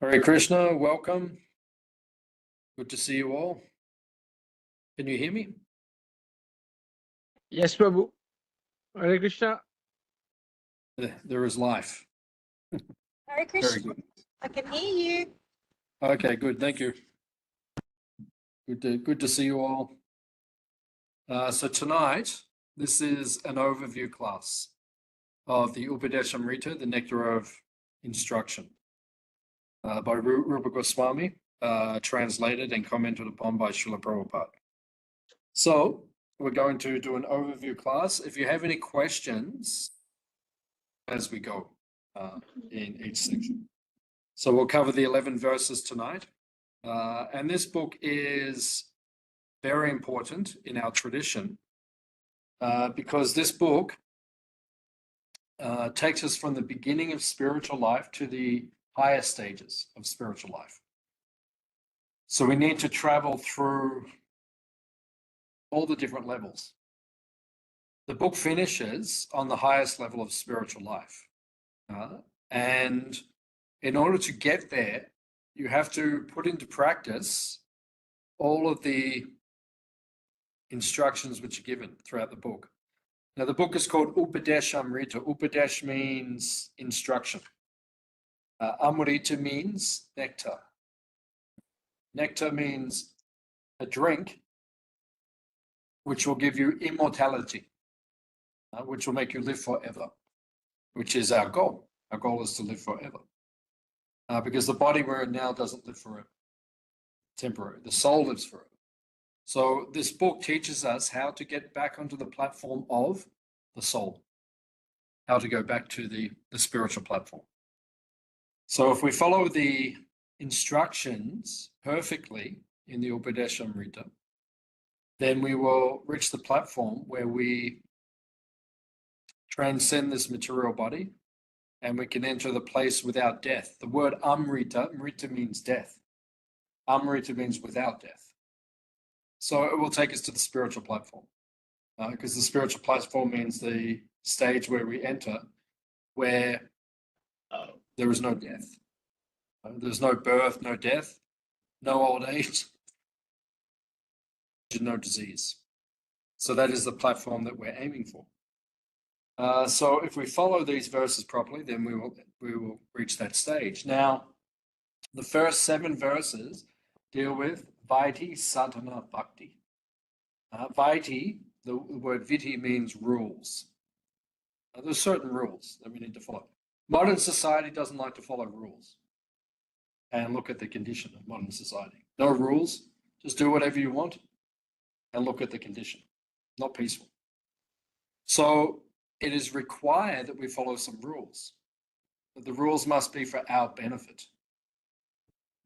Hare Krishna, welcome. Good to see you all. Can you hear me? Yes, Prabhu. Hare Krishna. There is life. Hare Very Krishna. good. I can hear you. Okay, good. Thank you. Good to see you all. So tonight, this is an overview class of the Upadeshamrita, the Nectar of Instruction, by Rupa Goswami, translated and commented upon by Srila Prabhupada. So we're going to do an overview class. If you have any questions as we go in each section. So we'll cover the 11 verses tonight. And this book is very important in our tradition because this book takes us from the beginning of spiritual life to the higher stages of spiritual life. So we need to travel through all the different levels. The book finishes on the highest level of spiritual life. And in order to get there, you have to put into practice all of the instructions which are given throughout the book. Now, the book is called Upadeshamrita. Upadesh means instruction. Amrita means nectar. Nectar means a drink which will give you immortality, which will make you live forever, which is our goal. Our goal is to live forever. Because the body we're in now doesn't live forever. Temporary. The soul lives forever. So this book teaches us how to get back onto the platform of the soul, how to go back to the spiritual platform. So if we follow the instructions perfectly in the Upadeshamrita, then we will reach the platform where we transcend this material body and we can enter the place without death. The word Amrita, Mrita means death. Amrita means without death. So it will take us to the spiritual platform because the spiritual platform means the stage where we enter where there is no death. There's no birth, no death, no old age, no disease. So that is the platform that we're aiming for. So if we follow these verses properly, then we will reach that stage. Now, the first 7 verses deal with Vaiti, Sadhana, Bhakti. Vaiti, the word Viti means rules. There's certain rules that we need to follow. Modern society doesn't like to follow rules. And look at the condition of modern society. No rules, just do whatever you want and look at the condition. Not peaceful. So it is required that we follow some rules. But the rules must be for our benefit.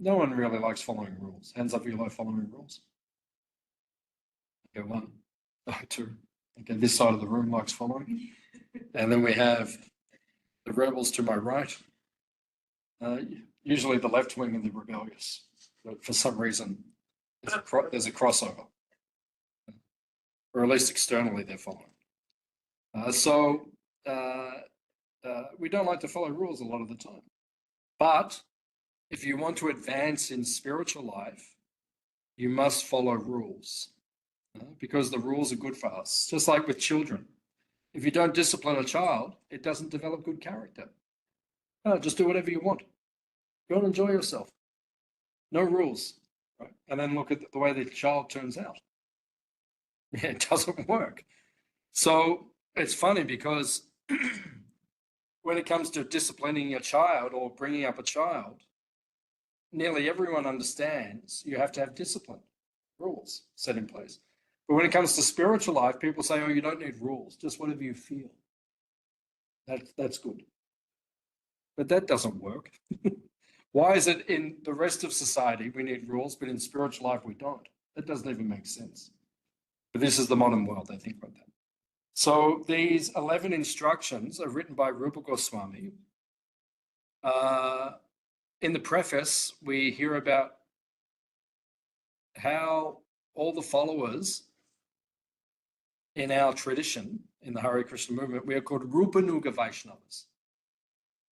No one really likes following rules. Hands up if you like following rules. Okay, 1, 2. Okay, this side of the room likes following. And then we have the rebels to my right. Usually the left wing and the rebellious. But for some reason, there's a crossover. Or at least externally they're following. We don't like to follow rules a lot of the time. But if you want to advance in spiritual life, you must follow rules because the rules are good for us. Just like with children. If you don't discipline a child, it doesn't develop good character. Just do whatever you want. Go and enjoy yourself. No rules. Right? And then look at the way the child turns out. Yeah, it doesn't work. So it's funny because when it comes to disciplining a child or bringing up a child, nearly everyone understands you have to have discipline, rules set in place. But when it comes to spiritual life, people say, oh, you don't need rules, just whatever you feel. That's good. But that doesn't work. Why is it in the rest of society we need rules, but in spiritual life we don't? That doesn't even make sense. But this is the modern world, they think like that. So these 11 instructions are written by Rupa Goswami. In the preface, we hear about how all the followers in our tradition, in the Hare Krishna movement, we are called Rupanuga Vaishnavas.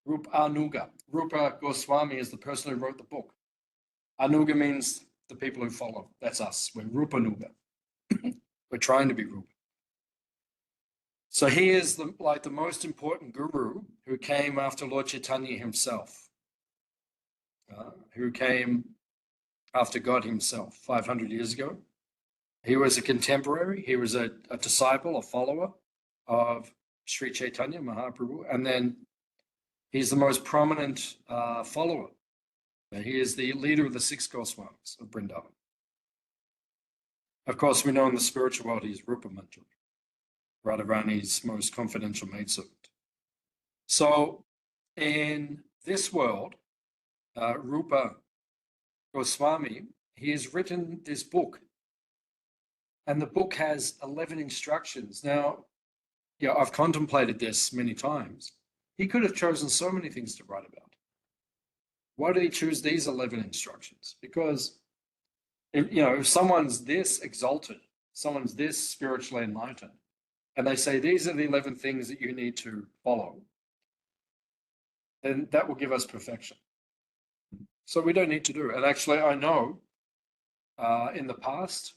Rupa Anuga. Rupa Goswami is the person who wrote the book. Anuga means the people who follow. That's us. We're Rupa Nuga. We're trying to be Rupa. So he is like the most important guru who came after Lord Chaitanya himself, who came after God himself 500 years ago. He was a contemporary. He was a disciple, a follower of Sri Caitanya Mahaprabhu. And then he's the most prominent follower. He is the leader of the 6 Goswamis of Vrindavan. Of course, we know in the spiritual world he's Rupa Manjari, Radharani's most confidential maidservant. So in this world, Rupa Goswami, he has written this book. And the book has 11 instructions. Now, yeah, I've contemplated this many times. He could have chosen so many things to write about. Why did he choose these 11 instructions? Because, if someone's this exalted, someone's this spiritually enlightened, and they say these are the 11 things that you need to follow, then that will give us perfection. So we don't need to do it. And actually, I know in the past,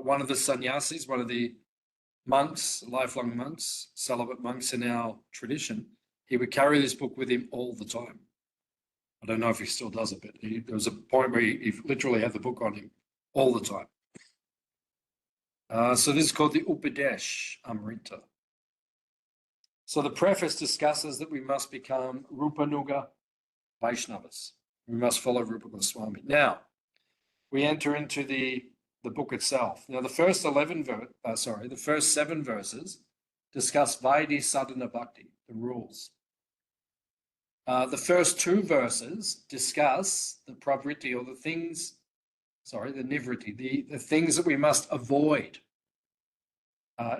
one of the sannyasis, one of the monks, lifelong monks, celibate monks in our tradition, he would carry this book with him all the time. I don't know if he still does it, but there was a point where he literally had the book on him all the time. So this is called the Upadesh Amrita. So the preface discusses that we must become Rupanuga Vaishnavas. We must follow Rupa Goswami. Now, we enter into the book itself. Now, the first 7 verses discuss Vaidhi Sadhana Bhakti, the rules. The first 2 verses discuss the pravriti, or the nivriti, the things that we must avoid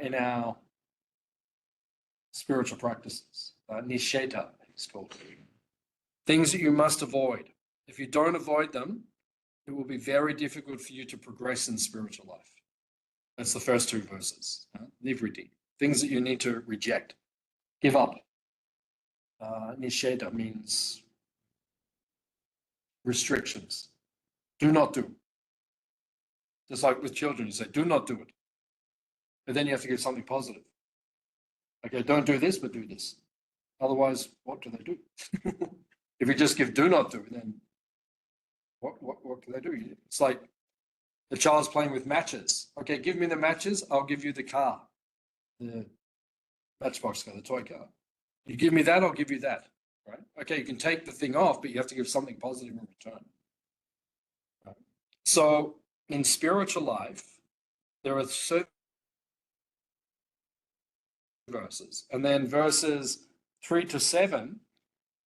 in our spiritual practices. Nisheta, it's called. Things that you must avoid. If you don't avoid them, it will be very difficult for you to progress in spiritual life. That's the first 2 verses. Nivriti, things that you need to reject, give up. Nisheda means restrictions. Do not do. Just like with children, you say, do not do it. But then you have to give something positive. Okay, don't do this, but do this. Otherwise, what do they do? If you just give do not do, then what can they do? It's like the child's playing with matches. Okay, give me the matches, I'll give you the car. The matchbox car, the toy car. You give me that, I'll give you that. Right? Okay, you can take the thing off, but you have to give something positive in return. Right? So in spiritual life, there are certain verses, and then verses 3 to 7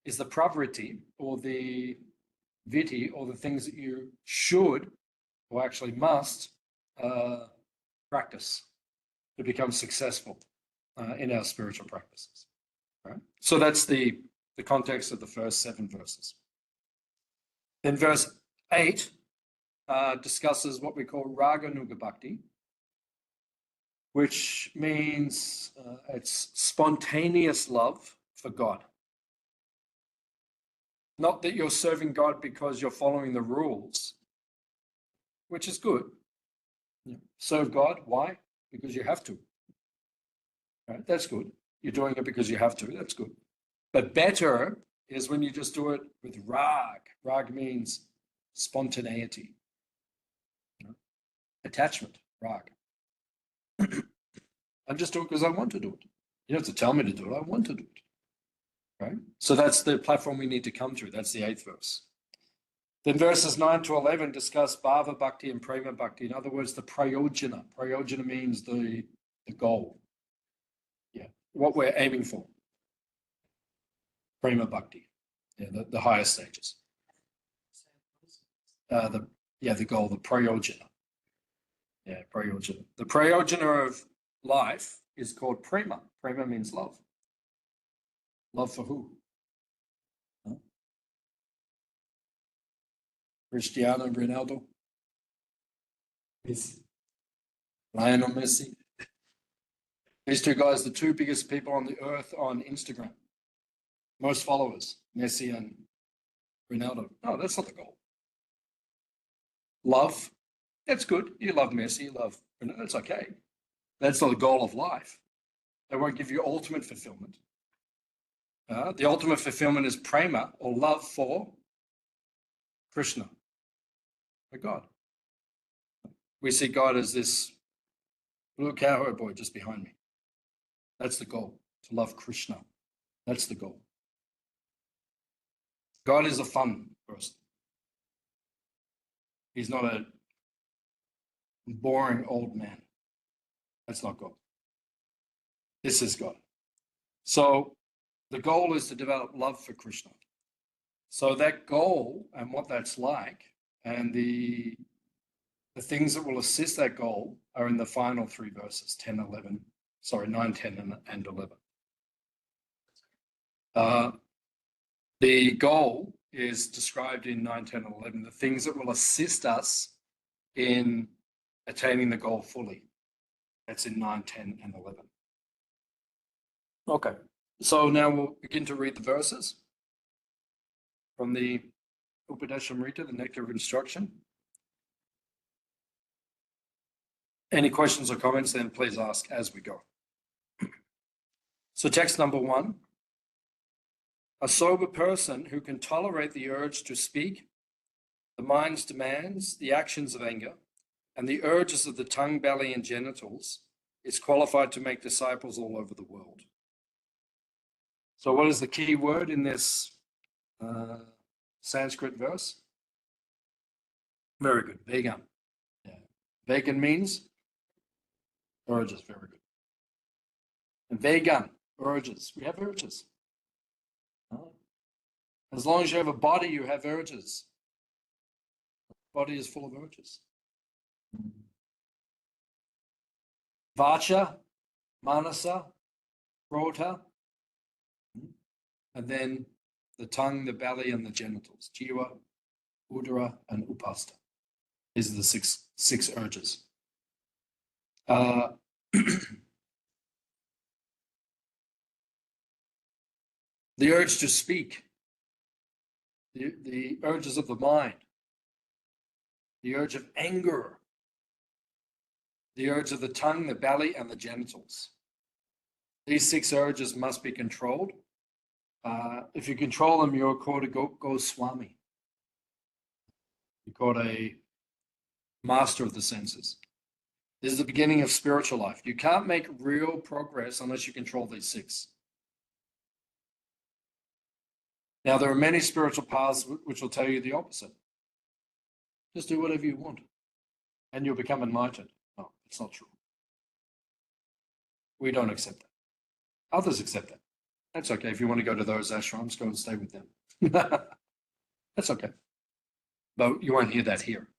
is the pravriti, or the viti, or the things that you should, or actually must, practice to become successful in our spiritual practices. Right? So that's the context of the first 7 verses. Then verse 8 discusses what we call Raganuga Bhakti, which means it's spontaneous love for God. Not that you're serving God because you're following the rules, which is good. Serve God, why? Because you have to. Right? That's good. You're doing it because you have to. That's good. But better is when you just do it with rag. Rag means spontaneity. Attachment, rag. I just do it because I want to do it. You don't have to tell me to do it. I want to do it. Right? So that's the platform we need to come through. That's the 8th verse. Then verses 9 to 11 discuss Bhava Bhakti and Prema Bhakti. In other words, the prayojana. Prayojana means the goal. Yeah, what we're aiming for. Prema Bhakti. Yeah, the higher stages. The goal, the prayojana. Yeah, prayojana. The prayojana of life is called prema. Prema means love. Love for who? Huh? Cristiano Ronaldo? Messi. Lionel Messi? These 2 guys, the 2 biggest people on the earth on Instagram. most followers, Messi and Ronaldo. No, that's not the goal. Love, that's good. You love Messi, you love Ronaldo, that's okay. That's not the goal of life. They won't give you ultimate fulfillment. The ultimate fulfillment is prema, or love for Krishna, for God. We see God as this little cowherd boy just behind me. That's the goal, to love Krishna. That's the goal. God is a fun person. He's not a boring old man. That's not God. This is God. So the goal is to develop love for Krishna. So that goal and what that's like and the things that will assist that goal are in the final three verses, 9, 10, and 11. The goal is described in 9, 10, and 11, the things that will assist us in attaining the goal fully. That's in 9, 10, and 11. Okay, so now we'll begin to read the verses from the Upadeshamrita, the Nectar of Instruction. Any questions or comments, then please ask as we go. So text number 1. A sober person who can tolerate the urge to speak, the mind's demands, the actions of anger, and the urges of the tongue, belly, and genitals is qualified to make disciples all over the world. So what is the key word in this Sanskrit verse? Very good, vegan. Yeah. Vegan means urges, very good. And vegan, urges. We have urges. As long as you have a body, you have urges. The body is full of urges. Vacha, manasa, krodha, and then the tongue, the belly, and the genitals. Jiva, udara, and upasta. These are the six urges. The urge to speak, the urges of the mind, the urge of anger, the urge of the tongue, the belly, and the genitals. These 6 urges must be controlled. If you control them, you're called a Goswami. You're called a master of the senses. This is the beginning of spiritual life. You can't make real progress unless you control these 6. Now, there are many spiritual paths which will tell you the opposite. Just do whatever you want and you'll become enlightened. No, it's not true. We don't accept that. Others accept that. That's okay. If you want to go to those ashrams, go and stay with them. That's okay. But you won't hear that here.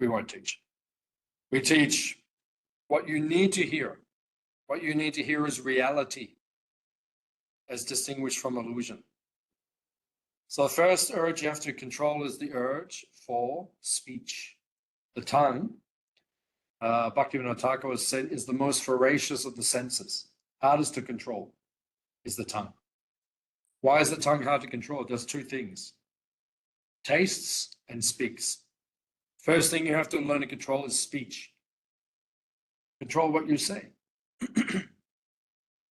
We won't teach. We teach what you need to hear. What you need to hear is reality as distinguished from illusion. So the first urge you have to control is the urge for speech. The tongue, Bhaktivedanta has said, is the most voracious of the senses. Hardest to control is the tongue. Why is the tongue hard to control? It does 2 things. Tastes and speaks. First thing you have to learn to control is speech. Control what you say.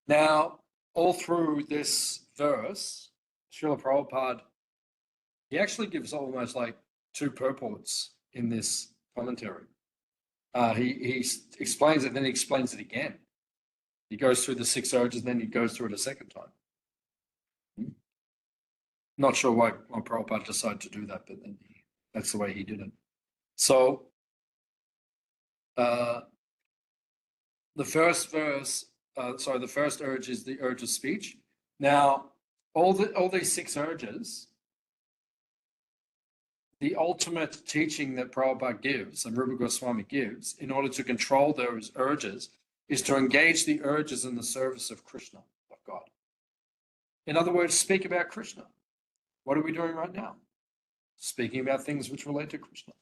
Now, all through this verse, Srila Prabhupada, he actually gives almost like 2 purports in this commentary. He explains it, then he explains it again. He goes through the 6 urges, then he goes through it a second time. Not sure why Prabhupada decided to do that, but then that's the way he did it. So the first urge is the urge of speech. Now, all these 6 urges, the ultimate teaching that Prabhupada gives and Rupa Goswami gives in order to control those urges is to engage the urges in the service of Krishna, of God. In other words, speak about Krishna. What are we doing right now? Speaking about things which relate to Krishna.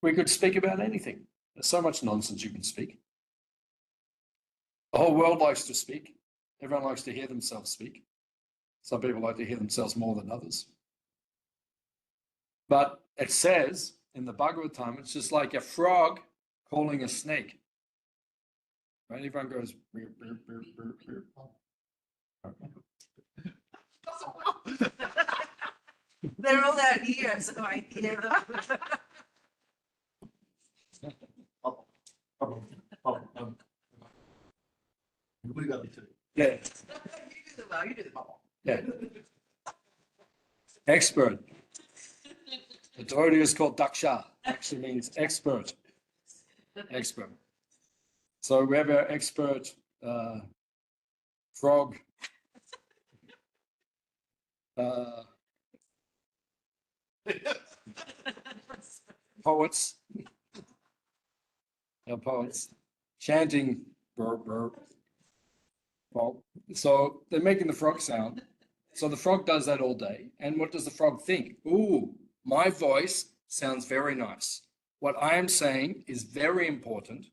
We could speak about anything. There's so much nonsense you can speak. The whole world likes to speak. Everyone likes to hear themselves speak. Some people like to hear themselves more than others. But it says in the Bhagavatam, it's just like a frog calling a snake. Right? Everyone goes, "Beep, beep, beep, beep, beep." They're all out here, so I hear them. We got it too. Yeah, You do the well, you do the well. yeah. Expert. The devotee is called Daksha. Actually means expert. Expert. So we have our expert frog. Poets. Our poets chanting. Burr, burr. Well, so they're making the frog sound. So the frog does that all day. And what does the frog think? Ooh, my voice sounds very nice. What I am saying is very important.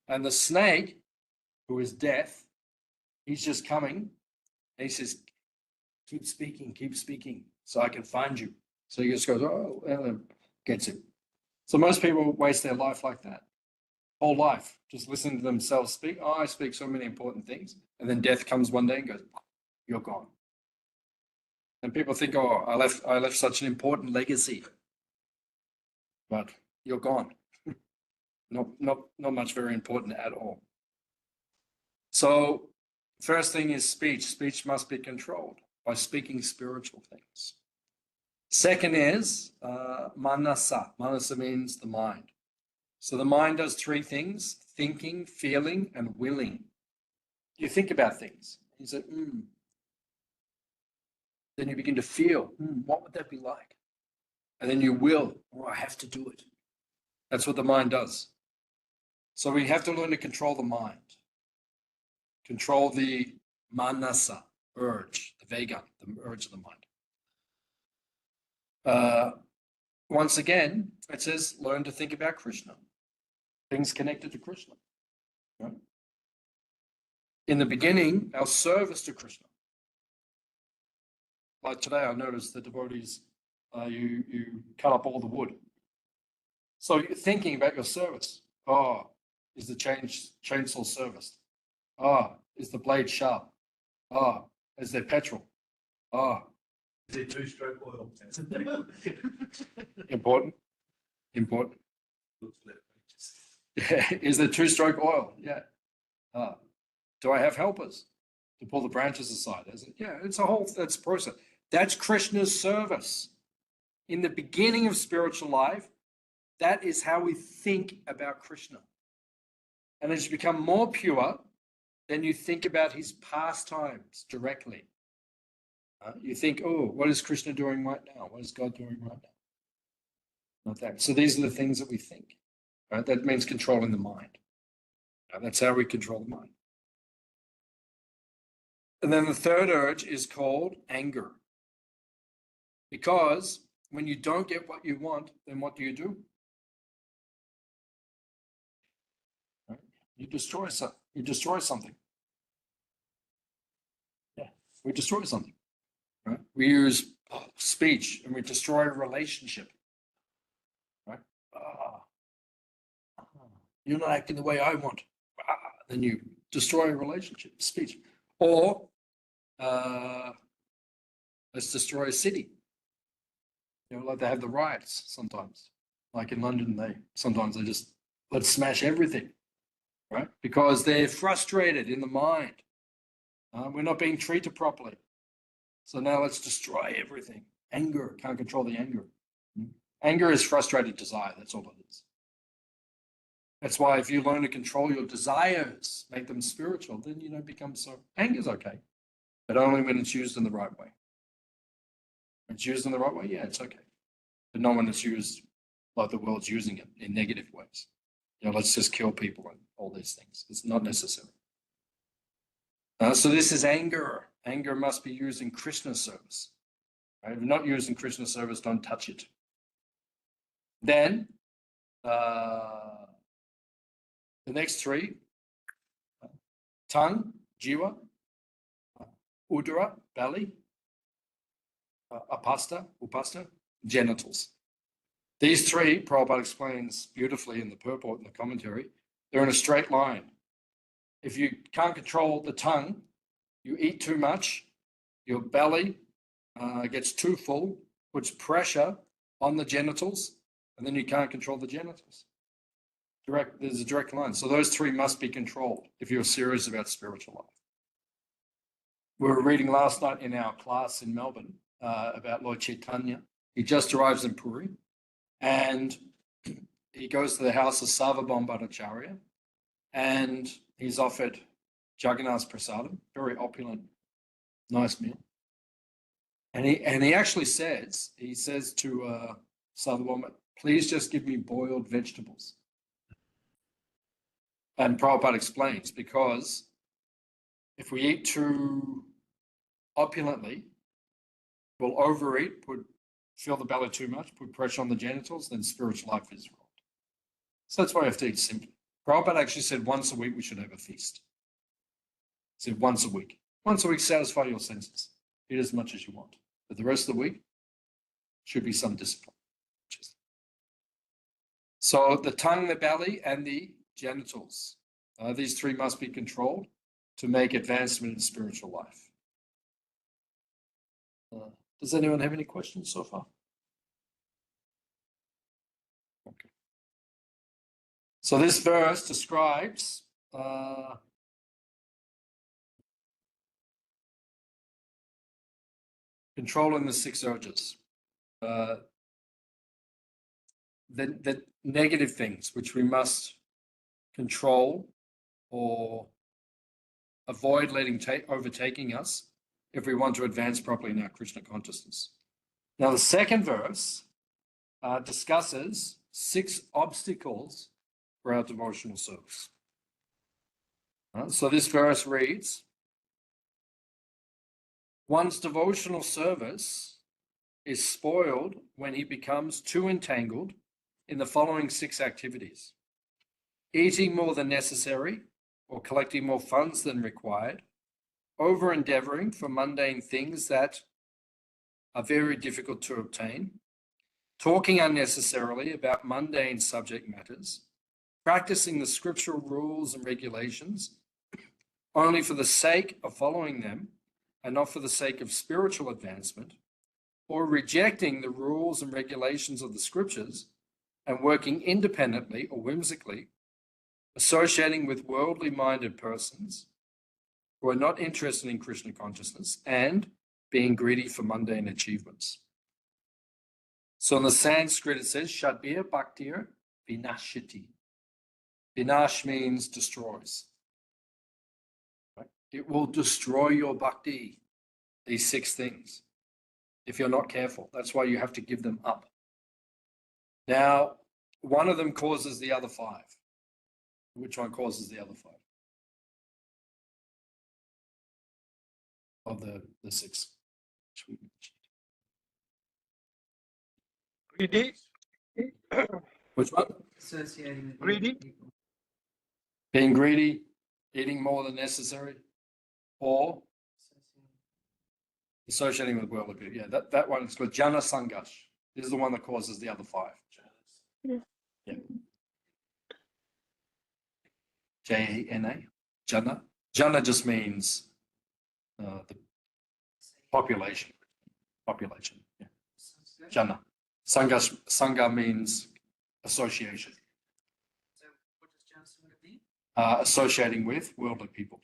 And the snake, who is deaf, he's just coming and he says, keep speaking, so I can find you. So he just goes, oh, and gets it. So most people waste their life like that. Whole life, just listening to themselves speak. Oh, I speak so many important things. And then death comes one day and goes, you're gone. And people think, oh, I left such an important legacy. But you're gone. Not much very important at all. So first thing is speech. Speech must be controlled by speaking spiritual things. Second is manasa. Manasa means the mind. So the mind does three things: thinking, feeling, and willing. You think about things. You say, Then you begin to feel, what would that be like? And then you will, oh, I have to do it. That's what the mind does. So we have to learn to control the mind. Control the manasa, urge, the vega, the urge of the mind. Once again, it says, learn to think about Krishna. Things connected to Krishna. Right? In the beginning, our service to Krishna. Like today, I noticed the devotees, you cut up all the wood. So you're thinking about your service. Oh, is the chainsaw serviced? Oh, is the blade sharp? Oh, is there petrol? Oh, Is it two-stroke oil? important. Yeah. Is there two-stroke oil? Yeah. Do I have helpers to pull the branches aside? Is it? Yeah, that's a process. That's Krishna's service. In the beginning of spiritual life, that is how we think about Krishna. And as you become more pure, then you think about his pastimes directly. You think, oh, what is Krishna doing right now? What is God doing right now? Not that. So these are the things that we think. Right? That means controlling the mind. That's how we control the mind. And then the third urge is called anger. Because when you don't get what you want, then what do? Right? You destroy something. Yeah, we destroy something. Right? We use speech and we destroy a relationship. Right? You're not acting the way I want. Then you destroy a relationship, speech. Or let's destroy a city. Like they have the riots sometimes. Like in London, sometimes let's smash everything, right? Because they're frustrated in the mind. We're not being treated properly. So now let's destroy everything. Anger, can't control the anger. Anger is frustrated desire, that's all it is. That's why if you learn to control your desires, make them spiritual, then you don't become so. Anger's okay, but only when it's used in the right way. When it's used in the right way, yeah, it's okay. But not when it's used like the world's using it in negative ways. Let's just kill people and all these things. It's not necessary. So this is anger. Anger must be used in Krishna service. Right? If you're not used in Krishna service, don't touch it. Then the next three, tongue, jiva, udara, belly, upasta, genitals. These three, Prabhupada explains beautifully in the purport in the commentary, they're in a straight line. If you can't control the tongue, you eat too much, your belly gets too full, puts pressure on the genitals, and then you can't control the genitals. There's a direct line. So those three must be controlled if you're serious about spiritual life. We were reading last night in our class in Melbourne about Lord Chaitanya. He just arrives in Puri, and he goes to the house of Sarvabhauma Bhattacharya, and he's offered Jagannath Prasadam, very opulent, nice meal. And he actually says, to Sarvabhauma, please just give me boiled vegetables. And Prabhupada explains, because if we eat too opulently, we'll overeat, fill the belly too much, put pressure on the genitals, then spiritual life is wrong. So that's why we have to eat simply. Prabhupada actually said once a week we should have a feast. He said once a week. Once a week, satisfy your senses. Eat as much as you want. But the rest of the week should be some discipline. So the tongue, the belly, and the genitals. These three must be controlled to make advancement in spiritual life. Does anyone have any questions so far? Okay. So this verse describes controlling the six urges. The negative things which we must control or avoid letting overtaking us if we want to advance properly in our Krishna consciousness. Now, the second verse discusses 6 obstacles for our devotional service. So this verse reads, one's devotional service is spoiled when he becomes too entangled in the following 6 activities: eating more than necessary or collecting more funds than required, over-endeavoring for mundane things that are very difficult to obtain, talking unnecessarily about mundane subject matters, practicing the scriptural rules and regulations only for the sake of following them and not for the sake of spiritual advancement, or rejecting the rules and regulations of the scriptures and working independently or whimsically, associating with worldly minded persons who are not interested in Krishna consciousness, and being greedy for mundane achievements. So in the Sanskrit it says, Shadbir Bhaktir Vinashiti. Vinash means destroys. Right? It will destroy your bhakti, these 6 things, if you're not careful. That's why you have to give them up. Now, one of them causes the other 5. Which one causes the other 5? Of the 6. Greedy. Which one? Associating with Greedy? people. Being greedy, eating more than necessary, or associating with worldly people. Yeah, that one is called Jana Sangash. This is the one that causes the other 5. Yeah. J-A-N-A. Jana. Jana just means the population. Population. Yeah. Jana. Sangha means association. So what does Johnson mean? Associating with worldly people.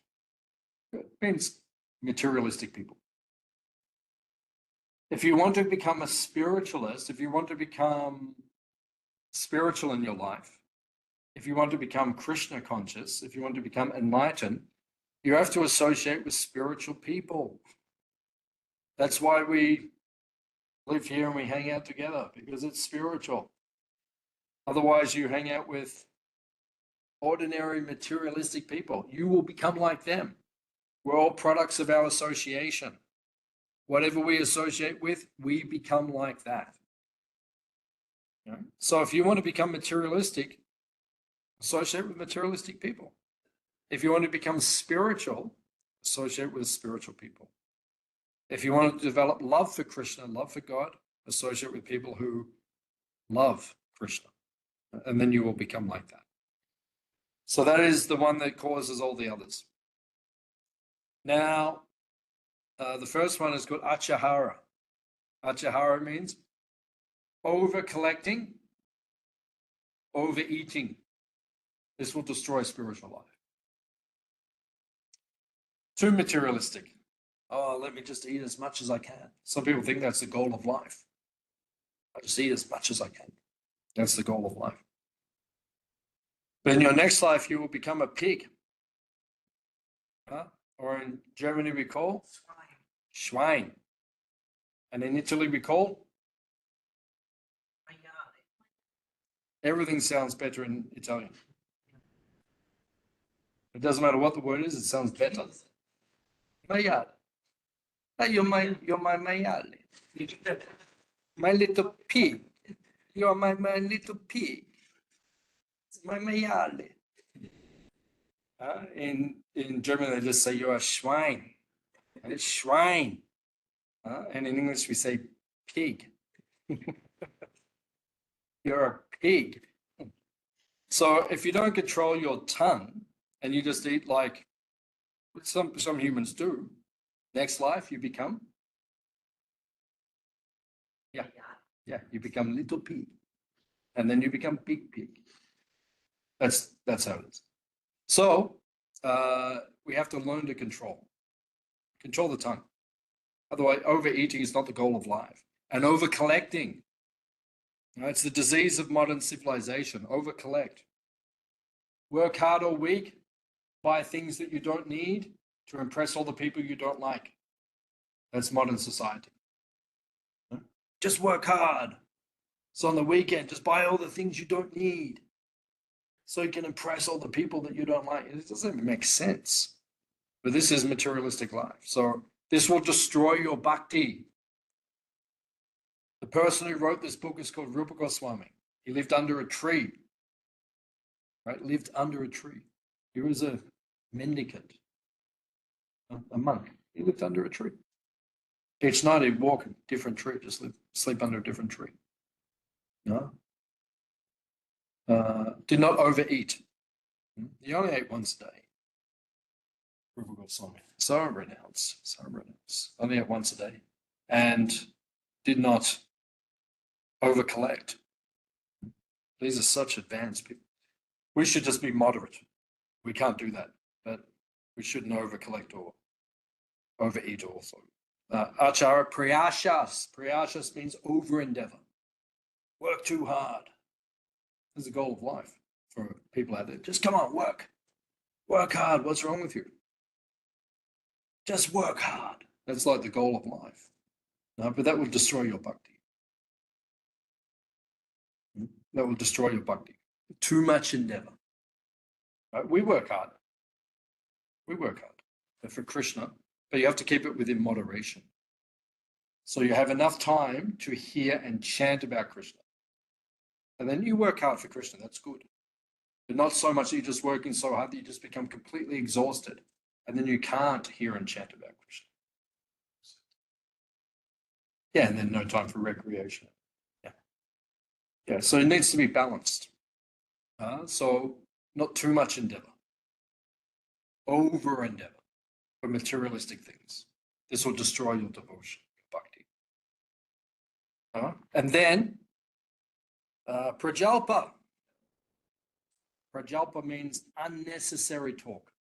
It means materialistic people. If you want to become a spiritualist, if you want to become spiritual in your life, if you want to become Krishna conscious, if you want to become enlightened, you have to associate with spiritual people. That's why we live here and we hang out together, because it's spiritual. Otherwise, you hang out with ordinary materialistic people. You will become like them. We're all products of our association. Whatever we associate with, we become like that. Yeah? So if you want to become materialistic, associate with materialistic people. If you want to become spiritual, associate with spiritual people. If you want to develop love for Krishna, love for God, associate with people who love Krishna, and then you will become like that. So that is the one that causes all the others. Now, the first one is called achahara. Achahara means over collecting, overeating. This will destroy spiritual life. Too materialistic. Oh, let me just eat as much as I can. Some people think that's the goal of life. I just eat as much as I can. That's the goal of life. But in your next life, you will become a pig. Or in Germany, we call Schwein. And in Italy, we call? Everything sounds better in Italian. It doesn't matter what the word is, it sounds better. Maiale. Hey, you're my maiale. My little pig. You're my little pig. My maiale. In German, they just say you're a Schwein. It's Schwein. And in English, we say pig. You're a pig. So if you don't control your tongue and you just eat like some humans do, next life you become, you become little pig, and then you become big pig. That's how it is. So we have to learn to control the tongue. Otherwise, overeating is not the goal of life, and over collecting. It's the disease of modern civilization. Over collect. Work hard all week, buy things that you don't need to impress all the people you don't like. That's modern society. Just work hard. So on the weekend, just buy all the things you don't need so you can impress all the people that you don't like. It doesn't make sense. But this is materialistic life. So this will destroy your bhakti. The person who wrote this book is called Rupa Goswami. He lived under a tree. Right? Lived under a tree. He was a mendicant, a monk. He lived under a tree. Each night he'd walk a different tree, just sleep under a different tree. No? Did not overeat. He only ate once a day. Rupa Goswami. So renounced. Only ate once a day. And did not over-collect. These are such advanced people. We should just be moderate. We can't do that, but we shouldn't over-collect or overeat also. Achara priyashas. Priyashas means over-endeavor. Work too hard. That's the goal of life for people out there. Just come on, work. Work hard. What's wrong with you? Just work hard. That's like the goal of life. No, but that will destroy your bhakti. That will destroy your bhakti. Too much endeavor. Right? We work hard. But for Krishna, but you have to keep it within moderation. So you have enough time to hear and chant about Krishna. And then you work hard for Krishna. That's good. But not so much that you're just working so hard that you just become completely exhausted. And then you can't hear and chant about Krishna. Yeah, and then no time for recreation. Yeah, so it needs to be balanced. So not too much endeavor. Over endeavor for materialistic things. This will destroy your devotion, your bhakti. And then prajalpa. Prajalpa means unnecessary talk.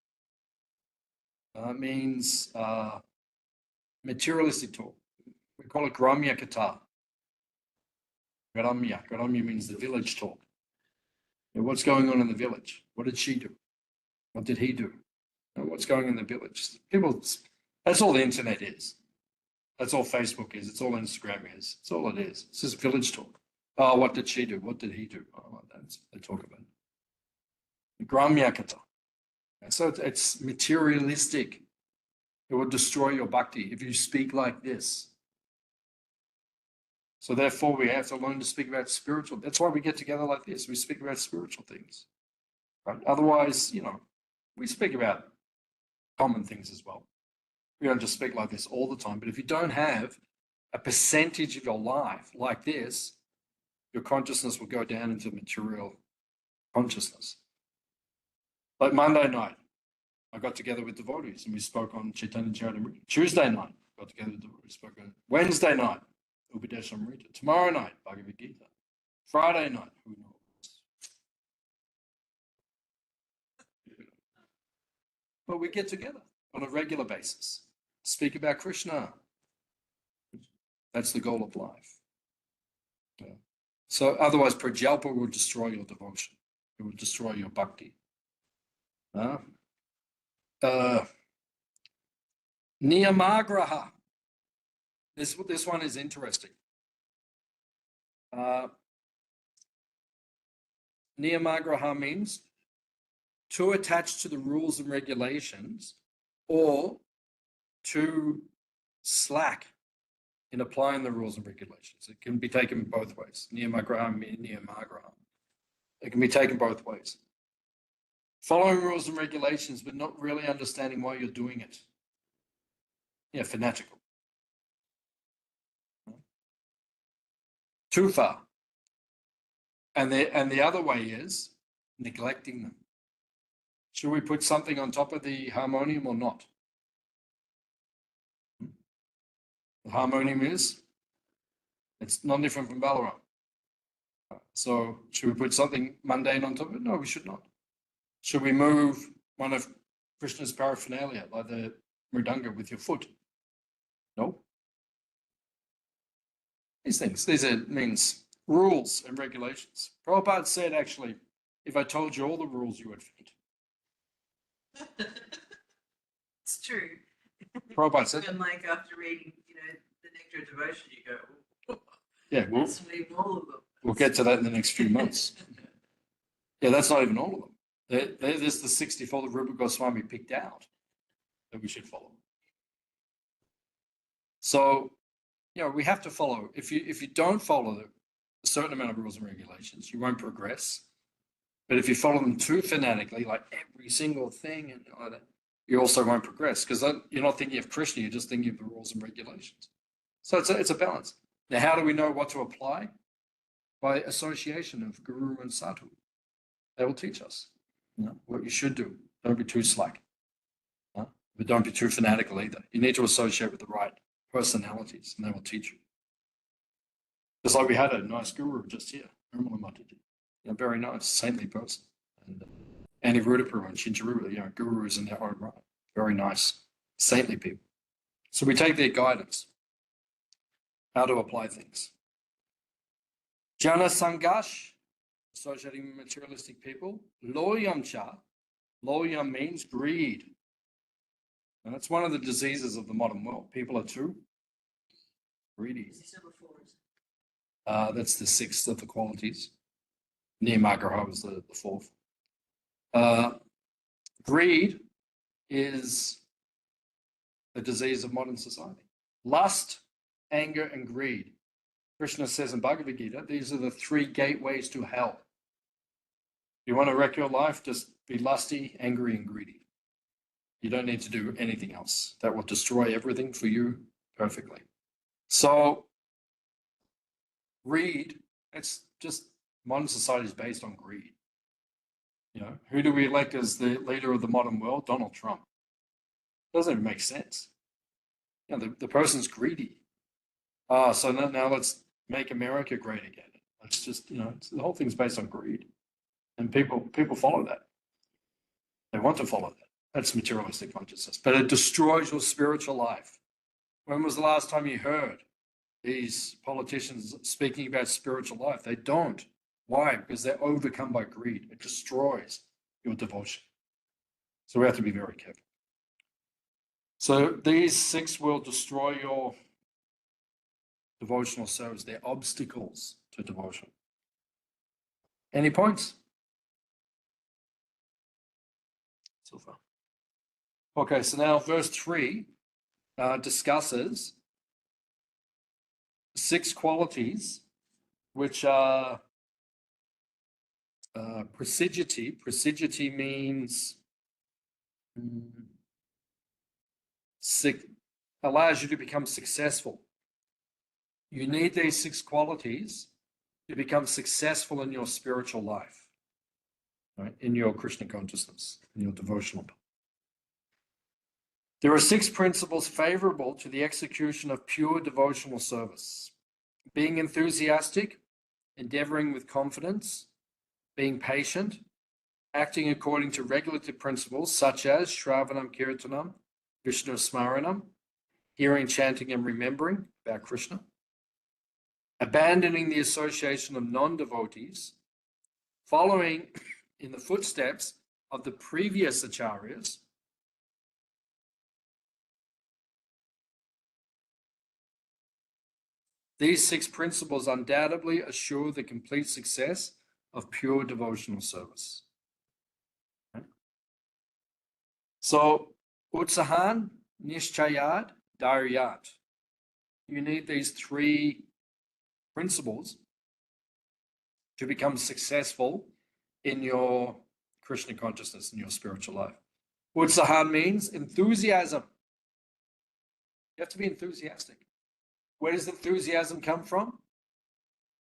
Means materialistic talk. We call it gramya kata. Gramya means the village talk. What's going on in the village? What did she do? What did he do? What's going on in the village? People, that's all the internet is. That's all Facebook is. It's all Instagram is. It's all it is. It's just village talk. Oh, what did she do? What did he do? Oh, that's what they talk about. Gramya kata. So it's materialistic. It will destroy your bhakti if you speak like this. So therefore, we have to learn to speak about spiritual. That's why we get together like this. We speak about spiritual things. Right? Otherwise, we speak about common things as well. We don't just speak like this all the time, but if you don't have a percentage of your life like this, your consciousness will go down into material consciousness. Like Monday night, I got together with devotees and we spoke on Chaitanya Charitamrita. Tuesday night, got together with devotees, spoke on Wednesday night, Upadeshamrita. Tomorrow night, Bhagavad Gita. Friday night, who knows? But we get together on a regular basis, speak about Krishna. That's the goal of life. Yeah. So otherwise, prajalpa will destroy your devotion. It will destroy your bhakti. Niyamagraha. This one is interesting. Niyamagraha means too attached to the rules and regulations or too slack in applying the rules and regulations. It can be taken both ways. Niyamagraha, niyamagraha. It can be taken both ways. Following rules and regulations, but not really understanding why you're doing it. Yeah, fanatical. Too far. And the other way is neglecting them. Should we put something on top of the harmonium or not? The harmonium it's not different from Balaram. So should we put something mundane on top of it? No, we should not. Should we move one of Krishna's paraphernalia, like the mridanga, with your foot? No. These means rules and regulations. Prabhupada said, actually, if I told you all the rules, you would faint. It's true. Prabhupada said, And like after reading, the Nectar of Devotion, you go, yeah, let's leave all of them. we'll get to that in the next few months. Yeah, that's not even all of them. There's the 64 that Rupa Goswami picked out that we should follow. So, we have to follow. If you don't follow a certain amount of rules and regulations, you won't progress. But if you follow them too fanatically, like every single thing, and all that, you also won't progress because you're not thinking of Krishna, you're just thinking of the rules and regulations. So it's a balance. Now, how do we know what to apply? By association of guru and sadhu. They will teach us what you should do. Don't be too slack, but don't be too fanatical either. You need to associate with the right personalities, and they will teach you. Just like we had a nice guru just here, Nirmala Mataji, very nice, saintly person. And Aniruddhapuru and Shincharupa, gurus in their own right, very nice, saintly people. So we take their guidance, how to apply things. Jana Sangash, associating with materialistic people. Loyam cha, loyam means greed. And that's one of the diseases of the modern world. People are too greedy. That's the sixth of the qualities. Niyamagraha was the fourth. Greed is the disease of modern society. Lust, anger, and greed. Krishna says in Bhagavad Gita, these are the three gateways to hell. You want to wreck your life, just be lusty, angry, and greedy. You don't need to do anything else. That will destroy everything for you perfectly. So, greed, it's just modern society is based on greed. Who do we elect as the leader of the modern world? Donald Trump. Doesn't even make sense. The person's greedy. So now let's make America great again. Let's just, the whole thing's based on greed. And people follow that. They want to follow that. That's materialistic consciousness. But it destroys your spiritual life. When was the last time you heard these politicians speaking about spiritual life? They don't. Why? Because they're overcome by greed. It destroys your devotion. So we have to be very careful. So these six will destroy your devotional service. They're obstacles to devotion. Any points? So far. Okay, so now verse 3 discusses 6 qualities which are presidiety. Presidiety means allows you to become successful. You need these 6 qualities to become successful in your spiritual life, right? In your Krishna consciousness, in your devotional. There are 6 principles favorable to the execution of pure devotional service: being enthusiastic, endeavoring with confidence, being patient, acting according to regulative principles such as Shravanam Kirtanam, Vishnu Smaranam, hearing, chanting, and remembering about Krishna, abandoning the association of non-devotees, following in the footsteps of the previous acharyas, these 6 principles undoubtedly assure the complete success of pure devotional service. Okay. So, Utsahan, Nishchayat, Dharyat. You need these 3 principles to become successful in your Krishna consciousness, in your spiritual life. Utsahan means enthusiasm. You have to be enthusiastic. Where does enthusiasm come from?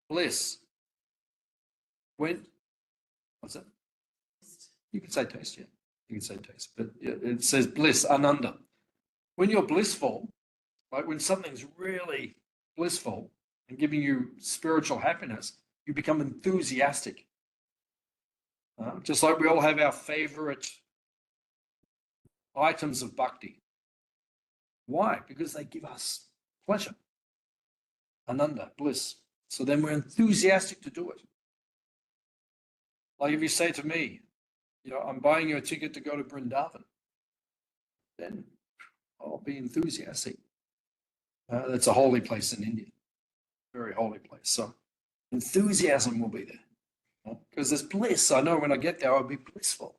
Bliss. What's that? You can say taste, yeah. You can say taste, but it says bliss, ananda. When you're blissful, like when something's really blissful and giving you spiritual happiness, you become enthusiastic. Just like we all have our favorite items of bhakti. Why? Because they give us pleasure, ananda, bliss. So then we're enthusiastic to do it. Like if you say to me, I'm buying you a ticket to go to Vrindavan, then I'll be enthusiastic. That's a holy place in India, very holy place. So enthusiasm will be there because there's bliss. I know when I get there, I'll be blissful.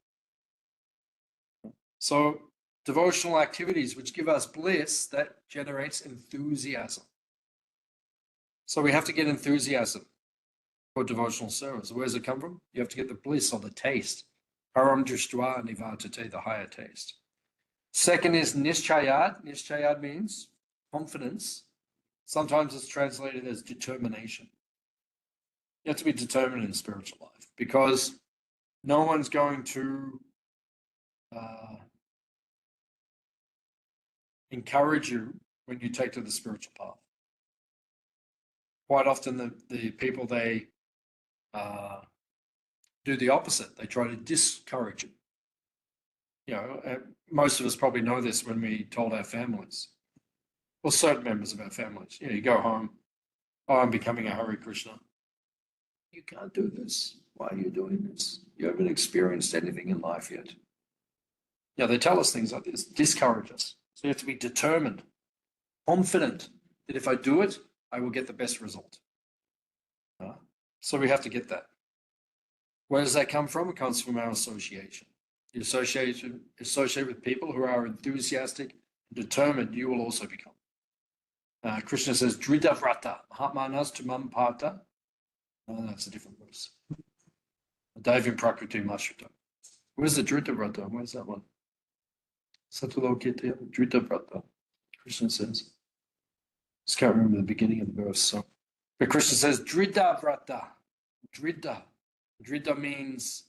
So devotional activities which give us bliss, that generates enthusiasm. So we have to get enthusiasm for devotional service. Where does it come from? You have to get the bliss or the taste. Param drishtva nivartate, the higher taste. Second is nishchayat. Nishchayat means confidence. Sometimes it's translated as determination. You have to be determined in spiritual life because no one's going to encourage you when you take to the spiritual path. Quite often the people, they do the opposite. They try to discourage you. Most of us probably know this when we told our families, or certain members of our families. You go home, I'm becoming a Hare Krishna. You can't do this. Why are you doing this? You haven't experienced anything in life yet. They tell us things like this, discourage us. So you have to be determined, confident that if I do it, I will get the best result. So we have to get that. Where does that come from? It comes from our association. You associate with people who are enthusiastic, determined, you will also become. Krishna says, Drida Vrata, Mahatmanas Tumam Pata. That's a different verse. Daivim Prakriti Mashrita. Where's the Drita Vrata? Where's that one? Satulokitya, Drita Vrata. Krishna says. Just can't remember the beginning of the verse. But Krishna says, Drida Vrata. Drida. Drida means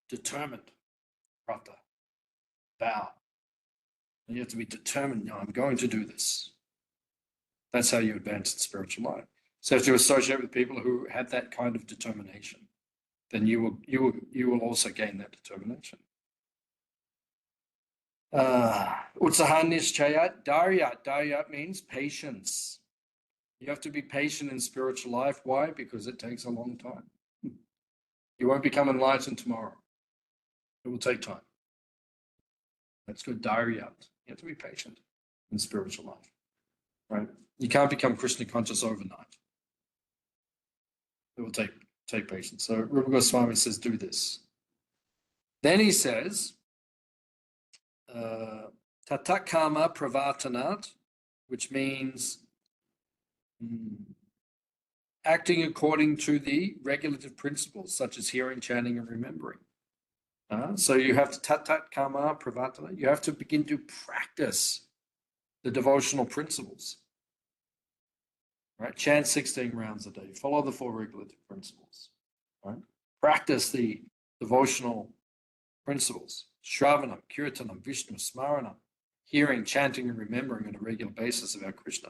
determined. Vrata. Vow. And you have to be determined. No, I'm going to do this. That's how you advance in spiritual life. So if you associate with people who have that kind of determination, then you will also gain that determination. Utsahan nishchayat, daryat. Daryat means patience. You have to be patient in spiritual life. Why? Because it takes a long time. You won't become enlightened tomorrow. It will take time. That's good. Daryat. You have to be patient in spiritual life, right? You can't become Krishna conscious overnight. It will take patience. So Rupa Goswami says, do this. Then he says, tatakama pravartanat, which means acting according to the regulative principles, such as hearing, chanting, and remembering. So you have to tatakama pravartanat. You have to begin to practice the devotional principles. Right? Chant 16 rounds a day. Follow the 4 regulative principles. Right? Practice the devotional principles. Shravanam, Kirtanam, Vishnu, Smaranam. Hearing, chanting, and remembering on a regular basis about Krishna.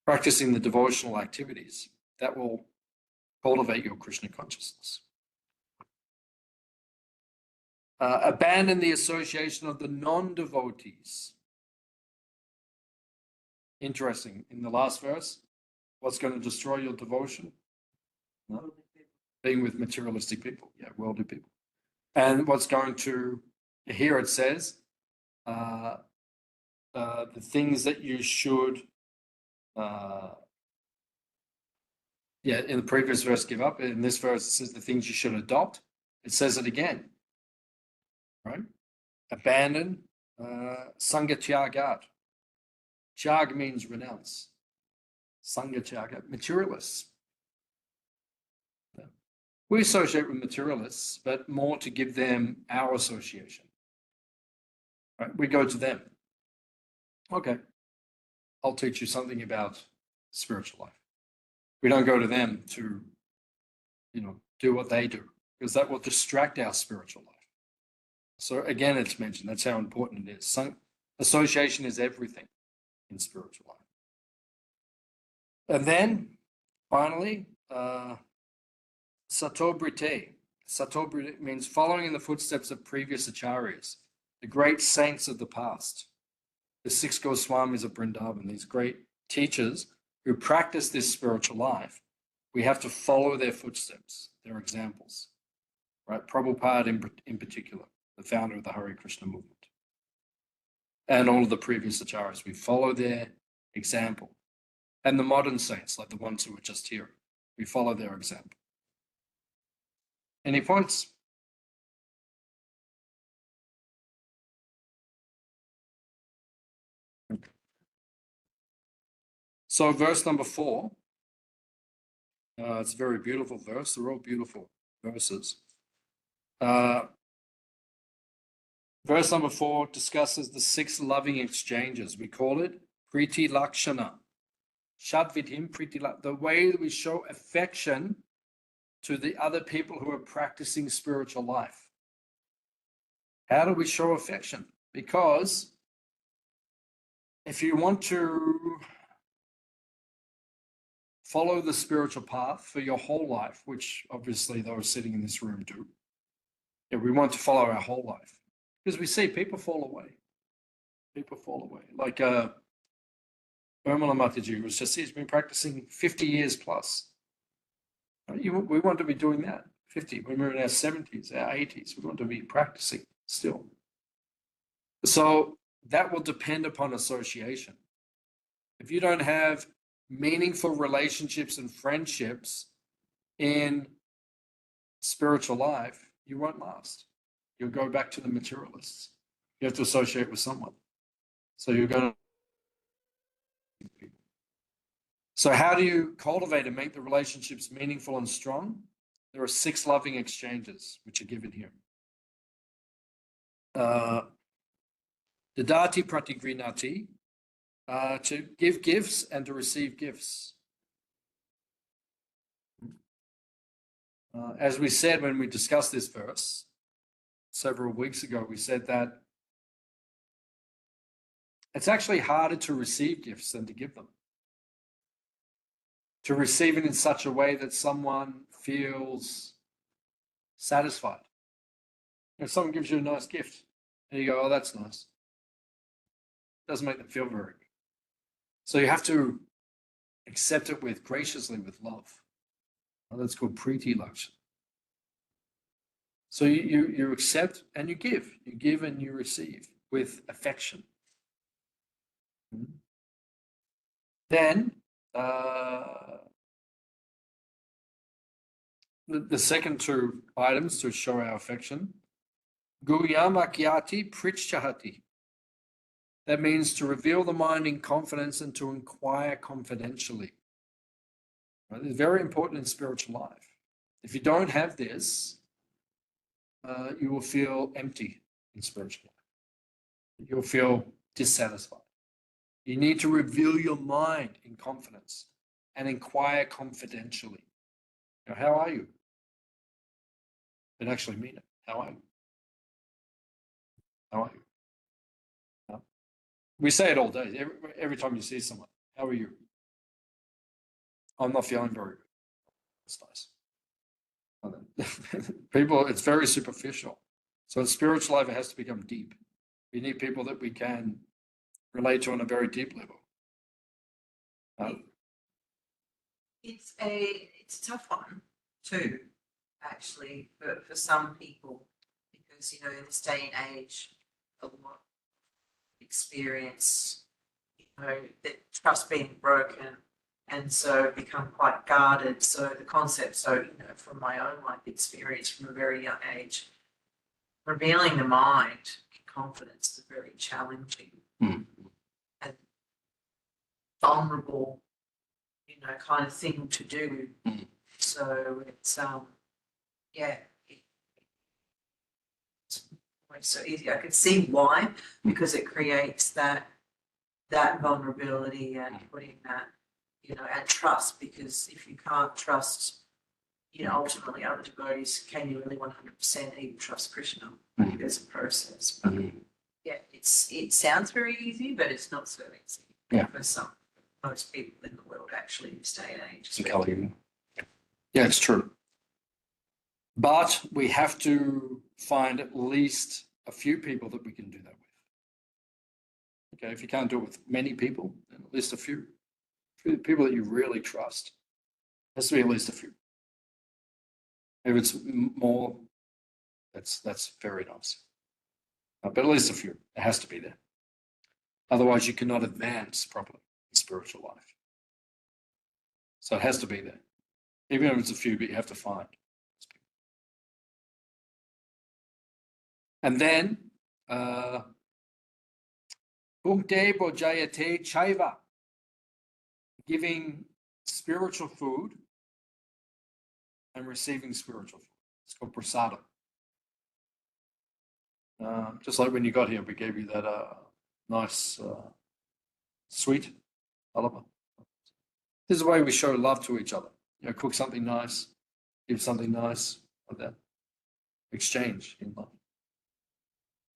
Practicing the devotional activities. That will cultivate your Krishna consciousness. Abandon the association of the non-devotees. Interesting. In the last verse, what's going to destroy your devotion? No? Being with materialistic people. Yeah, worldly people. And what's going to, here it says, the things that you should, in the previous verse, give up. In this verse, it says the things you should adopt. It says it again, right? Abandon, Sangha Tyagat. Tyag means renounce. Sangha Tyagat, materialists. We associate with materialists, but more to give them our association. Right? We go to them. Okay, I'll teach you something about spiritual life. We don't go to them to, do what they do, because that will distract our spiritual life. So again, it's mentioned, that's how important it is. Association is everything in spiritual life. And then, finally, Satobrite. Satobrite means following in the footsteps of previous acharyas, the great saints of the past. The 6 Goswamis of Vrindavan, these great teachers who practice this spiritual life. We have to follow their footsteps, their examples. Right? Prabhupada in particular, the founder of the Hare Krishna movement. And all of the previous acharyas, we follow their example. And the modern saints, like the ones who were just here, we follow their example. Any points? Okay. So verse number 4, it's a very beautiful verse. They're all beautiful verses. Verse number 4 discusses the 6 loving exchanges. We call it Priti Lakshana. Shadvidhim Priti Lakshana, the way that we show affection to the other people who are practicing spiritual life. How do we show affection? Because if you want to follow the spiritual path for your whole life, which obviously those sitting in this room do, we want to follow our whole life. Because we see people fall away. People fall away. Like Urmila Mataji was just, he's been practicing 50 years plus. We want to be doing that, 50. When we're in our 70s, our 80s, we want to be practicing still. So that will depend upon association. If you don't have meaningful relationships and friendships in spiritual life, you won't last. You'll go back to the materialists. You have to associate with someone. So you're going to. So how do you cultivate and make the relationships meaningful and strong? There are 6 loving exchanges, which are given here. Dadati pratigrinati, to give gifts and to receive gifts. As we said when we discussed this verse several weeks ago, we said that it's actually harder to receive gifts than to give them. To receive it in such a way that someone feels satisfied. If someone gives you a nice gift and you go, oh, that's nice. Doesn't make them feel very good. So you have to accept it graciously with love. Well, that's called Priti Lakshana. So you accept and you give. You give and you receive with affection. Then the second 2 items to show our affection, Guyamakyati Prichchahati. That means to reveal the mind in confidence and to inquire confidentially. Right? It's very important in spiritual life. If you don't have this, you will feel empty in spiritual life. You'll feel dissatisfied. You need to reveal your mind in confidence and inquire confidentially. You know, how are you? And actually mean it. How are you? How are you? We say it all day. Every time you see someone, how are you? I'm not feeling very good. That's nice. People, it's very superficial. So in spiritual life, it has to become deep. We need people that we can relate to on a very deep level. It's a tough one too, actually, for some people, because in this day and age, a lot of experience, the trust being broken, and so become quite guarded. So the concept, from my own life experience from a very young age, revealing the mind in confidence is very challenging and vulnerable, kind of thing to do. So it's it's so easy. I could see why, because it creates that vulnerability and putting that, and trust, because if you can't trust, ultimately other devotees, can you really 100% even trust Krishna? There's a process. But it sounds very easy, but it's not so easy for most people in the world actually in this day and age. Yeah, it's true. But we have to find at least a few people that we can do that with. Okay, if you can't do it with many people, then at least a few. People that you really trust. Has to be at least a few. If it's more, that's very nice. But at least a few. It has to be there. Otherwise, you cannot advance properly in spiritual life. So it has to be there. Even if it's a few, but you have to find. And then, Bhukte Bojayate Chaiva, giving spiritual food and receiving spiritual food. It's called prasada. Just like when you got here, we gave you that nice sweet halava. This is the way we show love to each other. Cook something nice, give something nice, like that. Exchange in love.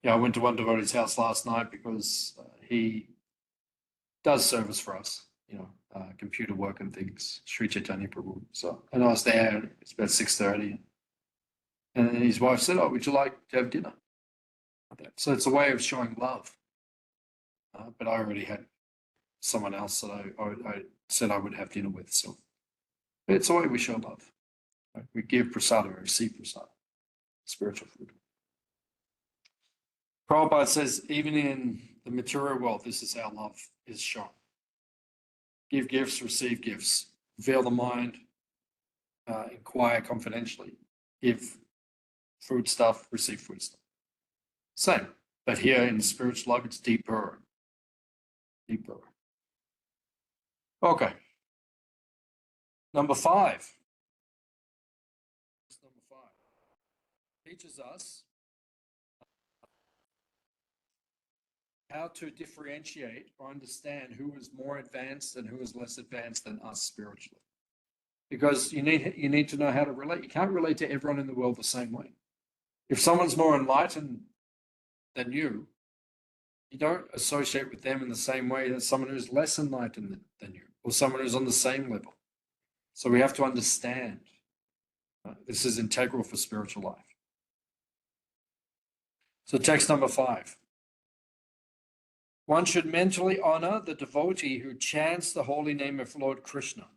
I went to one devotee's house last night because he does service for us, computer work and things, Sri Caitanya Mahaprabhu. So, and I was there, it's about 6:30. And then his wife said, would you like to have dinner? So it's a way of showing love. But I already had someone else that I said I would have dinner with. So it's a way we show love. Right? We give prasada, we receive prasada, spiritual food. Prabhupada says, even in the material world, this is how love is shown. Give gifts, receive gifts. Veil the mind, inquire confidentially. Give food stuff, receive food stuff. Same. But here in the spiritual life, it's deeper. Deeper. Okay. Number 5. Number 5 teaches us how to differentiate or understand who is more advanced and who is less advanced than us spiritually. Because you need to know how to relate. You can't relate to everyone in the world the same way. If someone's more enlightened than you don't associate with them in the same way as someone who's less enlightened than you, or someone who's on the same level. So we have to understand. This is integral for spiritual life. So text number 5. One should mentally honor the devotee who chants the holy name of Lord Krishna.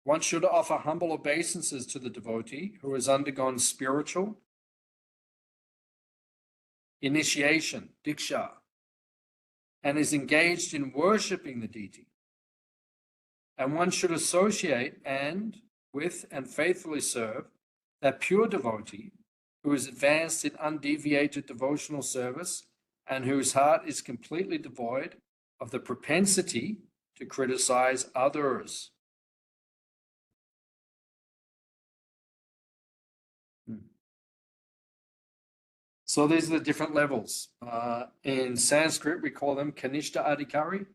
One should offer humble obeisances to the devotee who has undergone spiritual initiation, diksha, and is engaged in worshipping the deity. And one should associate with and faithfully serve that pure devotee who is advanced in undeviated devotional service and whose heart is completely devoid of the propensity to criticize others. So these are the different levels. In Sanskrit, we call them Kanishta Adhikari,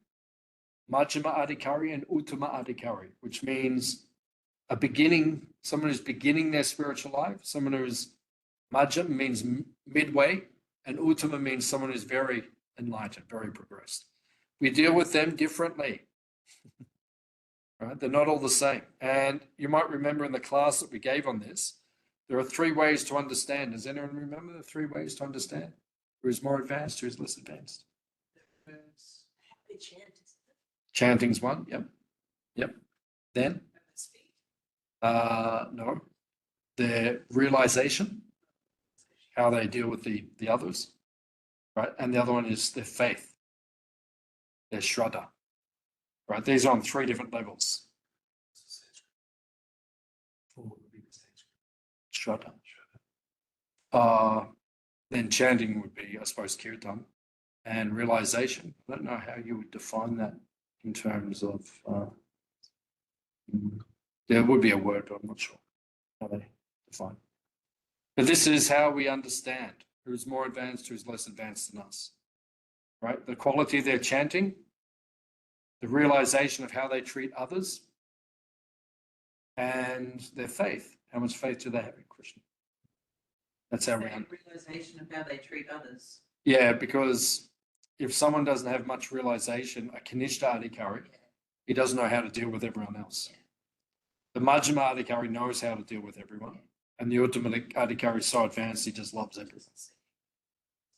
Majjhima Adhikari and Uttama Adhikari, which means a beginning, someone who's beginning their spiritual life, someone who's Majjhima means midway, and Uttama means someone who's very enlightened, very progressed. We deal with them differently. Right? They're not all the same. And you might remember in the class that we gave on this, there are 3 ways to understand. Does anyone remember the 3 ways to understand? Who's more advanced, who's less advanced? They chant, isn't it? Chanting's one, yep. Yep. Then? Speak. No. Their realization, how they deal with the others, right? And the other one is their faith, their shraddha, right? These are on 3 different levels. Shraddha. Then chanting would be, I suppose, kirtan, and realization. I don't know how you would define that in terms of, there would be a word, but I'm not sure how they define. But this is how we understand who's more advanced, who's less advanced than us, right? The quality of their chanting, the realization of how they treat others, and their faith. How much faith do they have in Krishna? That's how we realization of how they treat others. Yeah, because if someone doesn't have much realization, a Kanishta Adhikari, he doesn't know how to deal with everyone else. The Majjhima Adhikari knows how to deal with everyone. And the Uttama Adhikari is so advanced, he just loves everyone.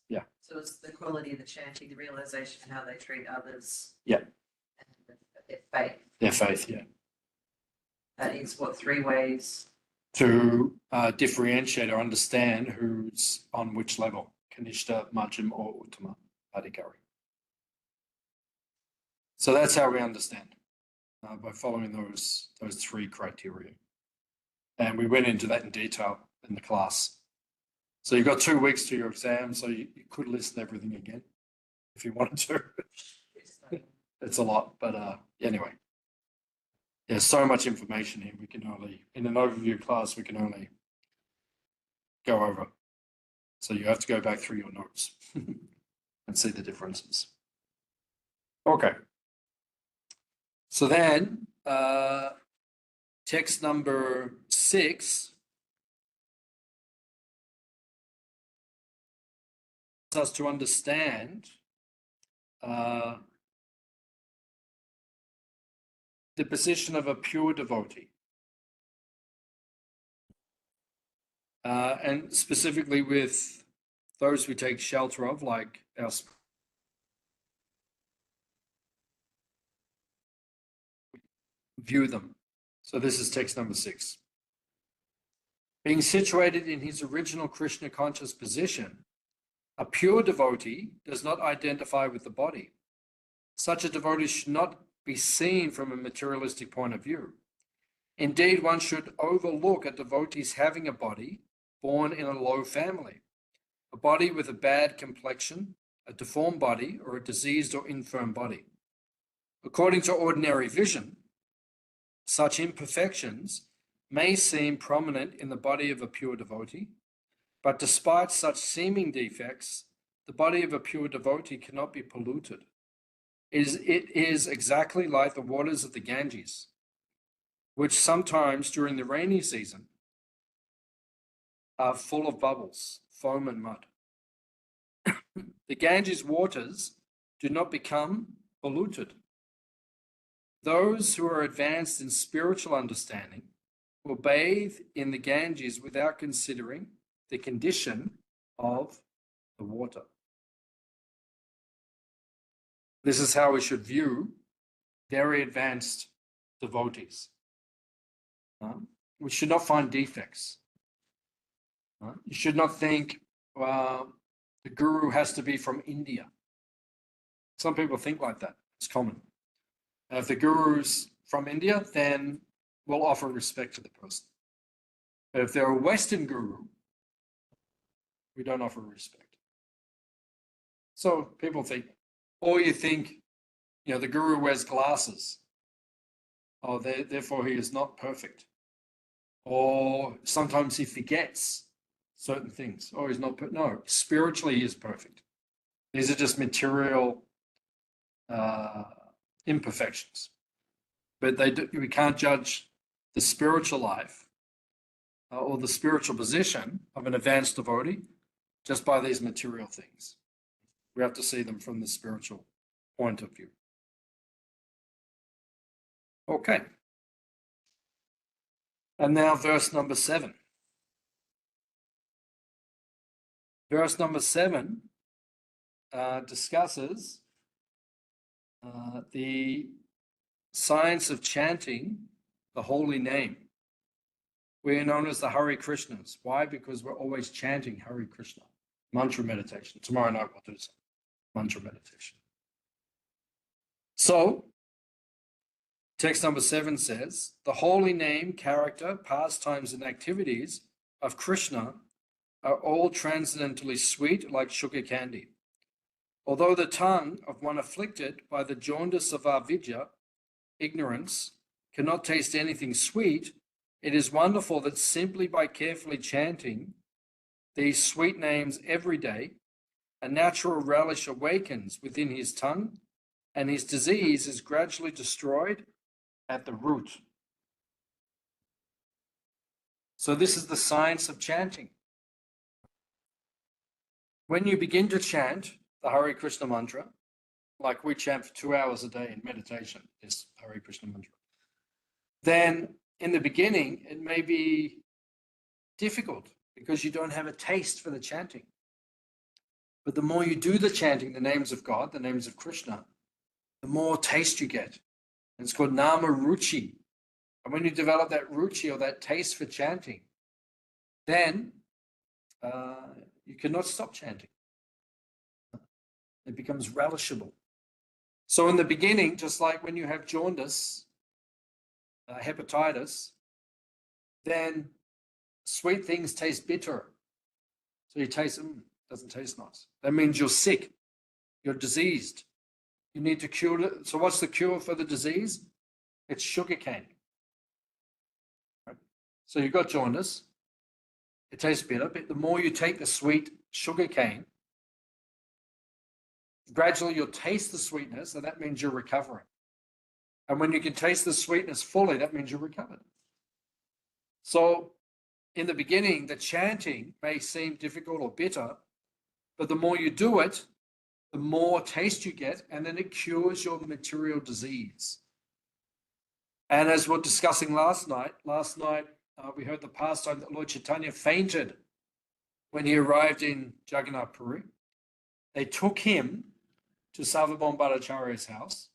Yeah. So it's the quality of the chanting, the realization of how they treat others. Yeah. And their faith. Their faith, yeah. That is what 3 ways. To differentiate or understand who's on which level, Kanishta, Majjhima, or Uttama Adhikari. So that's how we understand, by following those 3 criteria. And we went into that in detail in the class. So you've got 2 weeks to your exam, so you could listen to everything again if you wanted to. It's a lot, but anyway. There's so much information here. We can only, in an overview class, we can only go over. So you have to go back through your notes and see the differences. Okay. So then, text number 6 us to understand the position of a pure devotee. And specifically with those we take shelter of, like our view them. So this is text number 6. Being situated in his original Krishna conscious position, a pure devotee does not identify with the body. Such a devotee should not be seen from a materialistic point of view. Indeed, one should overlook a devotee's having a body born in a low family, a body with a bad complexion, a deformed body, or a diseased or infirm body. According to ordinary vision, such imperfections may seem prominent in the body of a pure devotee, but despite such seeming defects, the body of a pure devotee cannot be polluted. It is exactly like the waters of the Ganges, which sometimes during the rainy season are full of bubbles, foam and mud. The Ganges waters do not become polluted. Those who are advanced in spiritual understanding will bathe in the Ganges without considering the condition of the water. This is how we should view very advanced devotees. We should not find defects. You should not think, well, the guru has to be from India. Some people think like that. It's common. If the guru's from India, then we'll offer respect to the person. But if they're a Western guru, we don't offer respect. So people think, or you think, the guru wears glasses. Oh, therefore he is not perfect. Or sometimes he forgets certain things. Oh, he's not, no, spiritually he is perfect. These are just material imperfections. But we can't judge the spiritual life or the spiritual position of an advanced devotee just by these material things. We have to see them from the spiritual point of view. Okay. And now verse number 7. Verse number 7 discusses the science of chanting the holy name. We are known as the Hare Krishnas. Why? Because we're always chanting Hare Krishna. Mantra meditation. Tomorrow night we'll do some mantra meditation. So, text number 7 says, the holy name, character, pastimes, and activities of Krishna are all transcendently sweet like sugar candy. Although the tongue of one afflicted by the jaundice of avidya, ignorance, cannot taste anything sweet, it is wonderful that simply by carefully chanting these sweet names every day, a natural relish awakens within his tongue, and his disease is gradually destroyed at the root. So this is the science of chanting. When you begin to chant the Hare Krishna mantra, like we chant for 2 hours a day in meditation, this Hare Krishna mantra, then in the beginning, it may be difficult because you don't have a taste for the chanting. But the more you do the chanting, the names of God, the names of Krishna, the more taste you get. And it's called nama ruchi. And when you develop that ruchi or that taste for chanting, then you cannot stop chanting. It becomes relishable. So in the beginning, just like when you have jaundice, hepatitis, then sweet things taste bitter. So you taste them, doesn't taste nice. That means you're sick, you're diseased. You need to cure it. So what's the cure for the disease? It's sugar cane. Right? So you've got jaundice. It tastes bitter, but the more you take the sweet sugar cane, gradually you'll taste the sweetness, and that means you're recovering. And when you can taste the sweetness fully, that means you're recovered. So in the beginning, the chanting may seem difficult or bitter, but the more you do it, the more taste you get, and then it cures your material disease. And as we're discussing last night we heard the pastime that Lord Chaitanya fainted when he arrived in Jagannath Puri. They took him to Sarvabhauma Bhattacharya's house.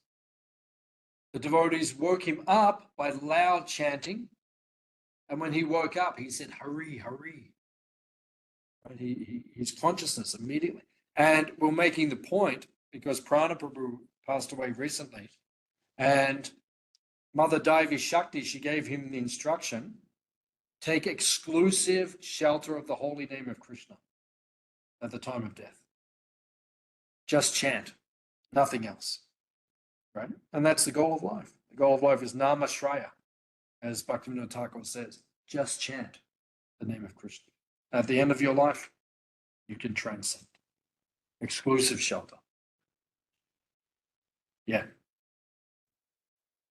The devotees woke him up by loud chanting. And when he woke up, he said, Hari, Hari. Right? His consciousness immediately. And we're making the point because Prana Prabhu passed away recently. And Mother Devi Shakti, she gave him the instruction, take exclusive shelter of the holy name of Krishna at the time of death. Just chant, nothing else. Right? And that's the goal of life. The goal of life is Namashraya, as Bhaktivinoda Thakur says. Just chant the name of Krishna. At the end of your life, you can transcend. Exclusive shelter. Yeah.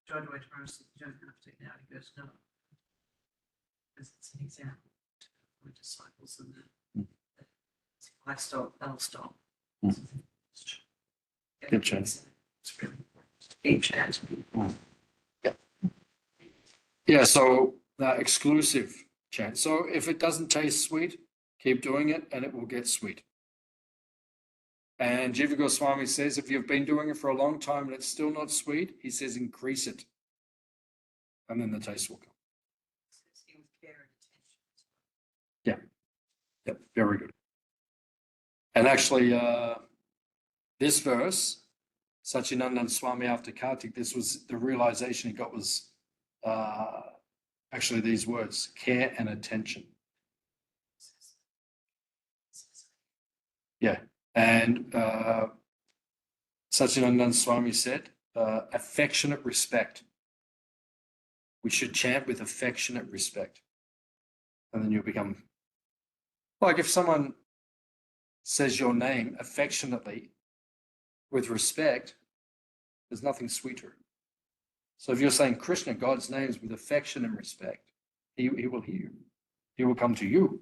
John went to Bruce, you don't have to now. He goes, no. Because it's an example for disciples and the lifestyle, they'll stop. Good chance. It's really keep chanting. Yeah, so exclusive chant. So if it doesn't taste sweet, keep doing it and it will get sweet. And Jiva Goswami says, if you've been doing it for a long time and it's still not sweet, he says, increase it. And then the taste will come. Yeah. Yep. Very good. And actually, this verse, Satchidananda Swami after Kartik, this was the realization he got was actually these words, care and attention. Yeah. And Satchidananda Swami said, affectionate respect. We should chant with affectionate respect. And then you'll become, like if someone says your name affectionately with respect, There's nothing sweeter. So if you're saying Krishna, God's names, with affection and respect, he will hear you. He will come to you.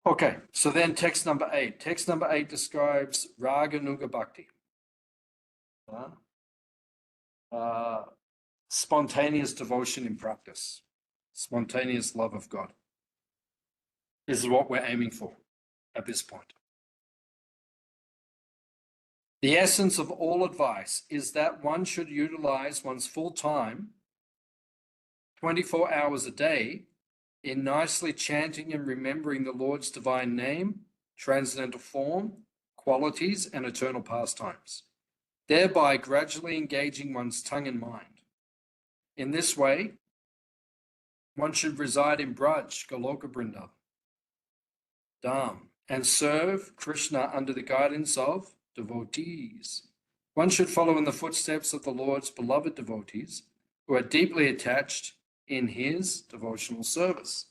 Okay, so then text number 8. Text number 8 describes Raga Nuga Bhakti. Spontaneous devotion in practice. Spontaneous love of God. This is what we're aiming for at this point. The essence of all advice is that one should utilize one's full time, 24 hours a day, in nicely chanting and remembering the Lord's divine name, transcendental form, qualities, and eternal pastimes, thereby gradually engaging one's tongue and mind. In this way, one should reside in Braj, Goloka Vrindavan, Dham, and serve Krishna under the guidance of devotees. One should follow in the footsteps of the Lord's beloved devotees who are deeply attached in his devotional service.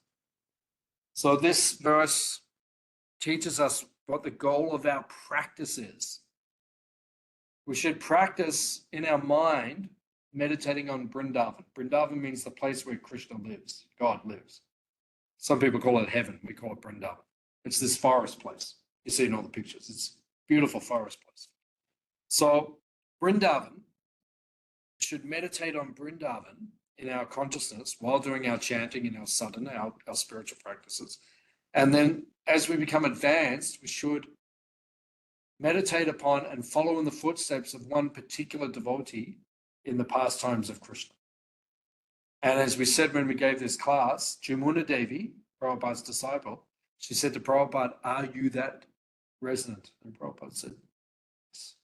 So this verse teaches us what the goal of our practice is. We should practice in our mind meditating on Vrindavan. Vrindavan means the place where Krishna lives, God lives. Some people call it heaven. We call it Vrindavan. It's this forest place. You see in all the pictures. It's a beautiful forest place. So Vrindavan, should meditate on Vrindavan in our consciousness while doing our chanting in our sadhana, our spiritual practices. And then as we become advanced, we should meditate upon and follow in the footsteps of one particular devotee in the pastimes of Krishna. And as we said when we gave this class, Jamuna Devi, Prabhupada's disciple, she said to Prabhupada, "Are you that resident?" And Prabhupada said, "Yes."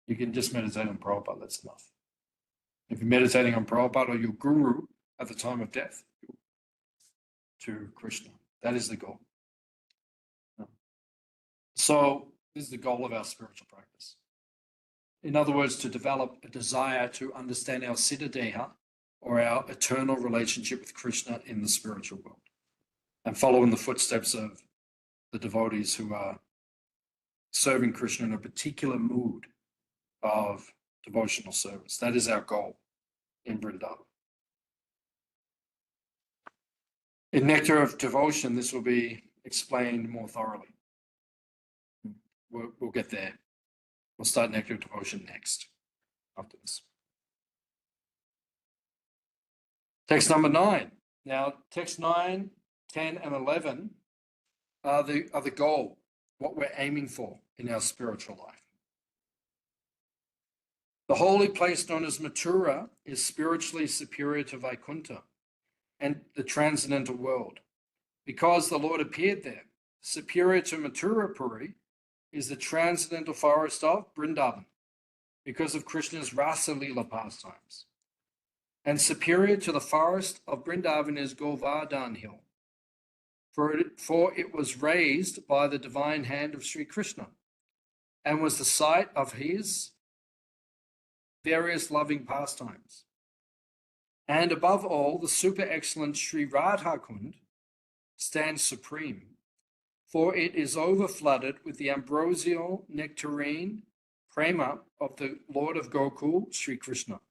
You can just meditate on Prabhupada, that's enough. If you're meditating on Prabhupada or your guru at the time of death, to Krishna, that is the goal. So this is the goal of our spiritual practice. In other words, to develop a desire to understand our Siddha Deha, or our eternal relationship with Krishna in the spiritual world, and follow in the footsteps of the devotees who are serving Krishna in a particular mood of devotional service. That is our goal in Vrindavan. In Nectar of Devotion, this will be explained more thoroughly. We'll get there. We'll start Nectar of Devotion next, after this. Text number 9. Now, text 9, 10, and 11 are the goal, what we're aiming for in our spiritual life. The holy place known as Mathura is spiritually superior to Vaikuntha and the transcendental world, because the Lord appeared there. Superior to Mathura Puri is the transcendental forest of Vrindavan, because of Krishna's Rasa Leela pastimes. And superior to the forest of Vrindavan is Govardhan Hill, for it was raised by the divine hand of Sri Krishna, and was the site of his various loving pastimes. And above all, the super excellent Sri Radha Kund stands supreme, for it is overflooded with the ambrosial nectarine prema of the Lord of Gokul, Sri Krishna.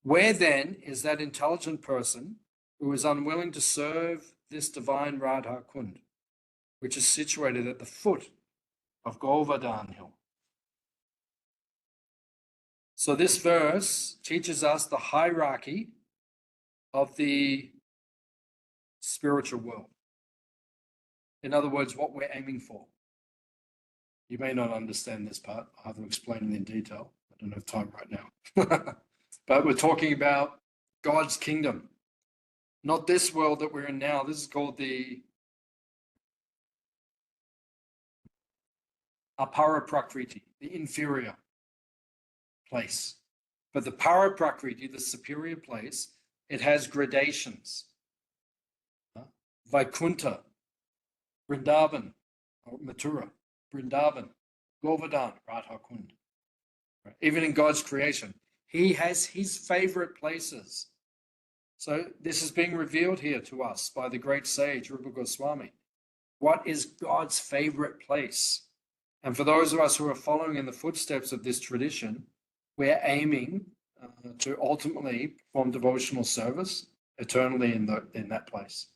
Where then is that intelligent person who is unwilling to serve this divine Radha Kund, which is situated at the foot of Govardhan Hill? So this verse teaches us the hierarchy of the spiritual world. In other words, what we're aiming for. You may not understand this part. I have to explain it in detail. I don't have time right now. But we're talking about God's kingdom, not this world that we're in now. This is called the Apara Prakriti, the inferior place. But the Para Prakriti, the superior place, it has gradations. Vaikuntha, Vrindavan, or Mathura, Vrindavan, Govardhan, Radha Kund. Even in God's creation, he has his favorite places. So this is being revealed here to us by the great sage, Rupa Goswami. What is God's favorite place? And for those of us who are following in the footsteps of this tradition, we're aiming to ultimately perform devotional service eternally in that place,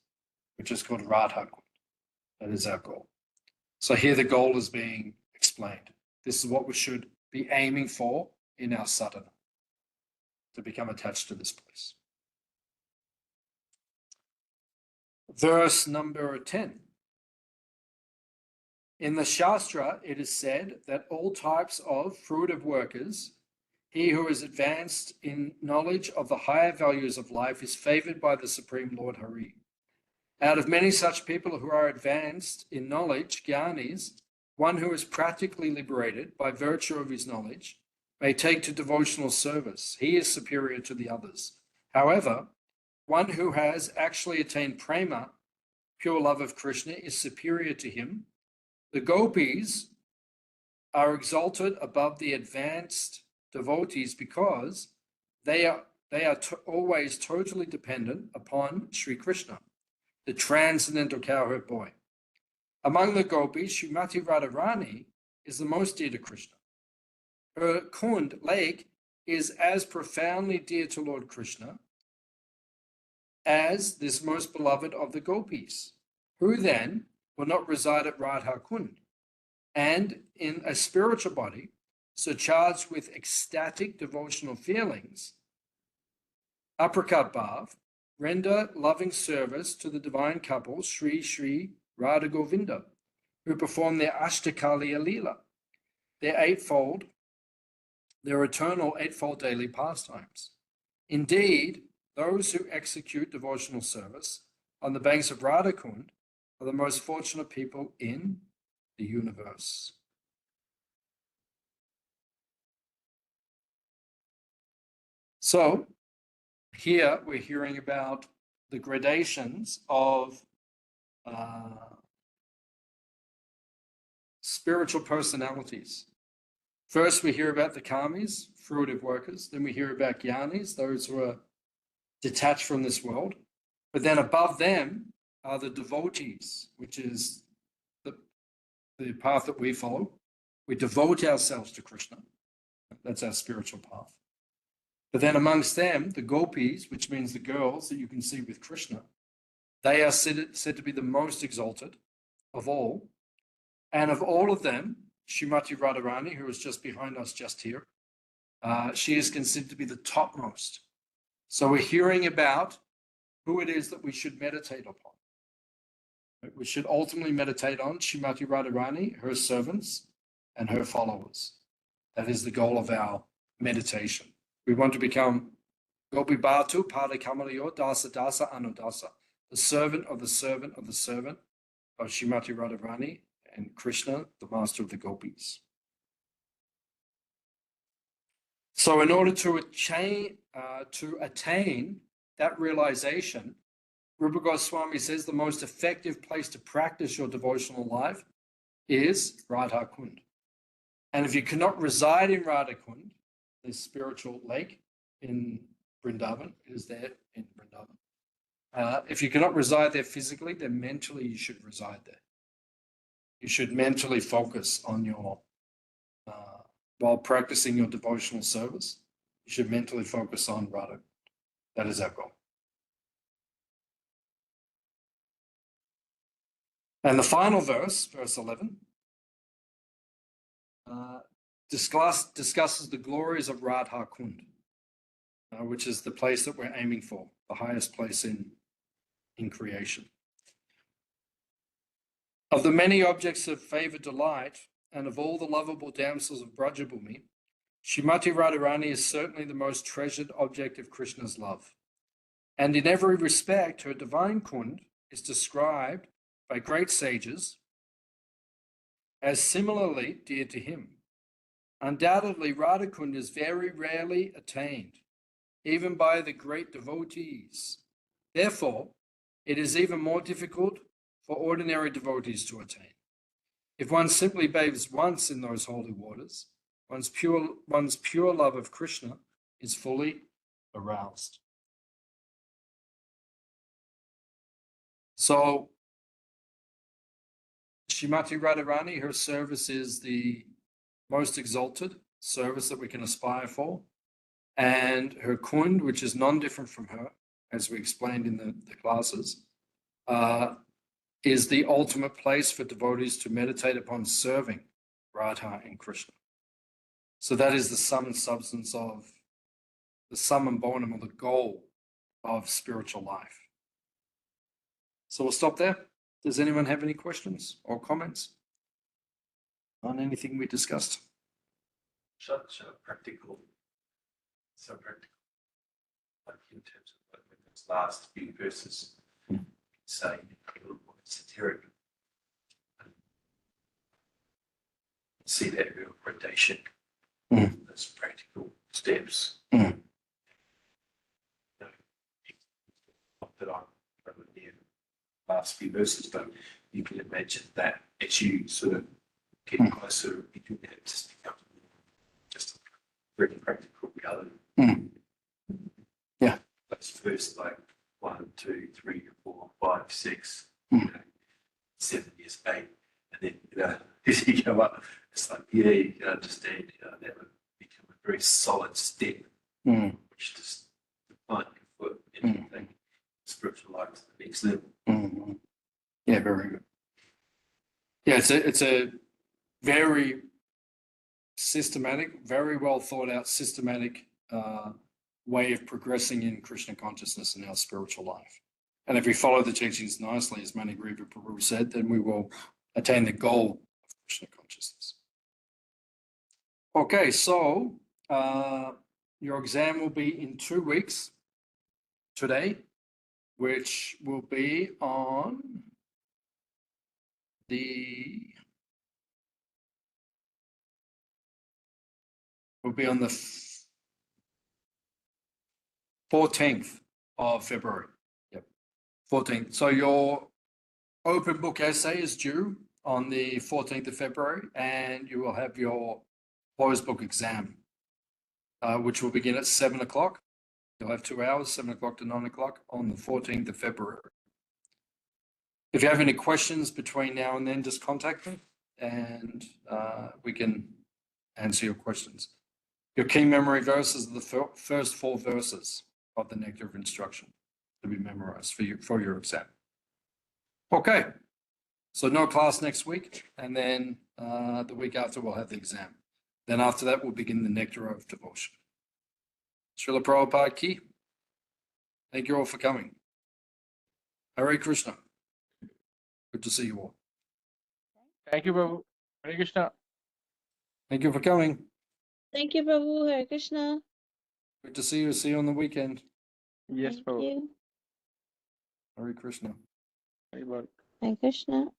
which is called Radha Kund. That is our goal. So here the goal is being explained. This is what we should be aiming for in our sadhana, to become attached to this place. Verse number 10. In the Shastra, it is said that all types of fruitive workers, he who is advanced in knowledge of the higher values of life, is favored by the Supreme Lord Hari. Out of many such people who are advanced in knowledge, Gyanis, one who is practically liberated by virtue of his knowledge, may take to devotional service. He is superior to the others. However, one who has actually attained prema, pure love of Krishna, is superior to him. The gopis are exalted above the advanced devotees because they are always totally dependent upon Sri Krishna, the transcendental cowherd boy. Among the gopis, Srimati Radharani is the most dear to Krishna. Her Kund lake is as profoundly dear to Lord Krishna as this most beloved of the gopis. Who then will not reside at Radha Kund? And in a spiritual body, surcharged with ecstatic devotional feelings, Aprakat Bhav, render loving service to the divine couple, Sri Sri Radha Govinda, who perform their Ashtakaliya Leela, their eternal eightfold daily pastimes. Indeed, those who execute devotional service on the banks of Radha Kund are the most fortunate people in the universe. So here we're hearing about the gradations of spiritual personalities. First, we hear about the karmis, fruitive workers. Then we hear about jnanis, those who are detached from this world. But then above them are the devotees, which is the path that we follow. We devote ourselves to Krishna. That's our spiritual path. But then amongst them, the gopis, which means the girls that you can see with Krishna, they are said to be the most exalted of all. And of all of them, Srimati Radharani, who is just behind us just here, she is considered to be the topmost. So we're hearing about who it is that we should meditate upon. We should ultimately meditate on Srimati Radharani, her servants, and her followers. That is the goal of our meditation. We want to become Gopi Bhatu Pada Kamalayo Dasa Dasa Anudasa, the servant of the servant of the servant of Srimati Radharani and Krishna, the master of the gopis. So in order to attain that realization, Rupa Goswami says the most effective place to practice your devotional life is Radha Kund. And if you cannot reside in Radha Kund, this spiritual lake in Vrindavan, it is there in Vrindavan. If you cannot reside there physically, then mentally you should reside there. You should mentally focus on your, while practicing your devotional service, you should mentally focus on Radha. That is our goal. And the final verse, verse 11, discusses the glories of Radha Kund, which is the place that we're aiming for, the highest place in creation. Of the many objects of favor delight, and of all the lovable damsels of Brajabhumi, Srimati Radharani is certainly the most treasured object of Krishna's love. And in every respect, her divine Kund is described by great sages as similarly dear to him. Undoubtedly, Radha Kund is very rarely attained, even by the great devotees. Therefore, it is even more difficult for ordinary devotees to attain. If one simply bathes once in those holy waters, one's pure love of Krishna is fully aroused. So, Shrimati Radharani, her service is the most exalted service that we can aspire for. And her Kund, which is non-different from her, as we explained in the classes, is the ultimate place for devotees to meditate upon serving Radha and Krishna. So that is the sum and substance of the sum and bonum, or the goal of spiritual life. So we'll stop there. Does anyone have any questions or comments on anything we discussed? So practical. So practical. Like in terms of like those last few verses, saying a little more esoteric. See that real gradation, those practical steps. Mm. Not that I'm near the last few verses, but you can imagine that as you sort of get closer, you do that, just becomes just a very practical reality. Yeah. Those first like 1, 2, 3, 4, 5, 6, 7 years, 8, and then as you go up, it's like you can understand that would become a very solid step, which just define your foot and take spiritual life to the next level. Yeah, very good. Yeah, it's a very systematic, very well thought out, systematic way of progressing in Krishna consciousness in our spiritual life. And if we follow the teachings nicely, as Manigriva Prabhu said, then we will attain the goal of Krishna consciousness. Okay, so your exam will be in 2 weeks today, which will be on the 14th of February. Yep, 14th. So your open book essay is due on the 14th of February, and you will have your closed book exam, which will begin at 7 o'clock. You'll have 2 hours, 7 o'clock to 9 o'clock on the 14th of February. If you have any questions between now and then, just contact me and we can answer your questions. Your key memory verses are the first 4 verses of the Nectar of Instruction to be memorized for your exam. Okay, so no class next week, and then the week after we'll have the exam. Then after that, we'll begin the Nectar of Devotion. Srila Prabhupada Ki. Thank you all for coming. Hare Krishna. Good to see you all. Thank you, Prabhu. Hare Krishna. Thank you for coming. Thank you, Prabhu. Hare Krishna. Good to see you. See you on the weekend. Yes, Thank Prabhu. you. Hare Krishna. Very well. Hare Krishna.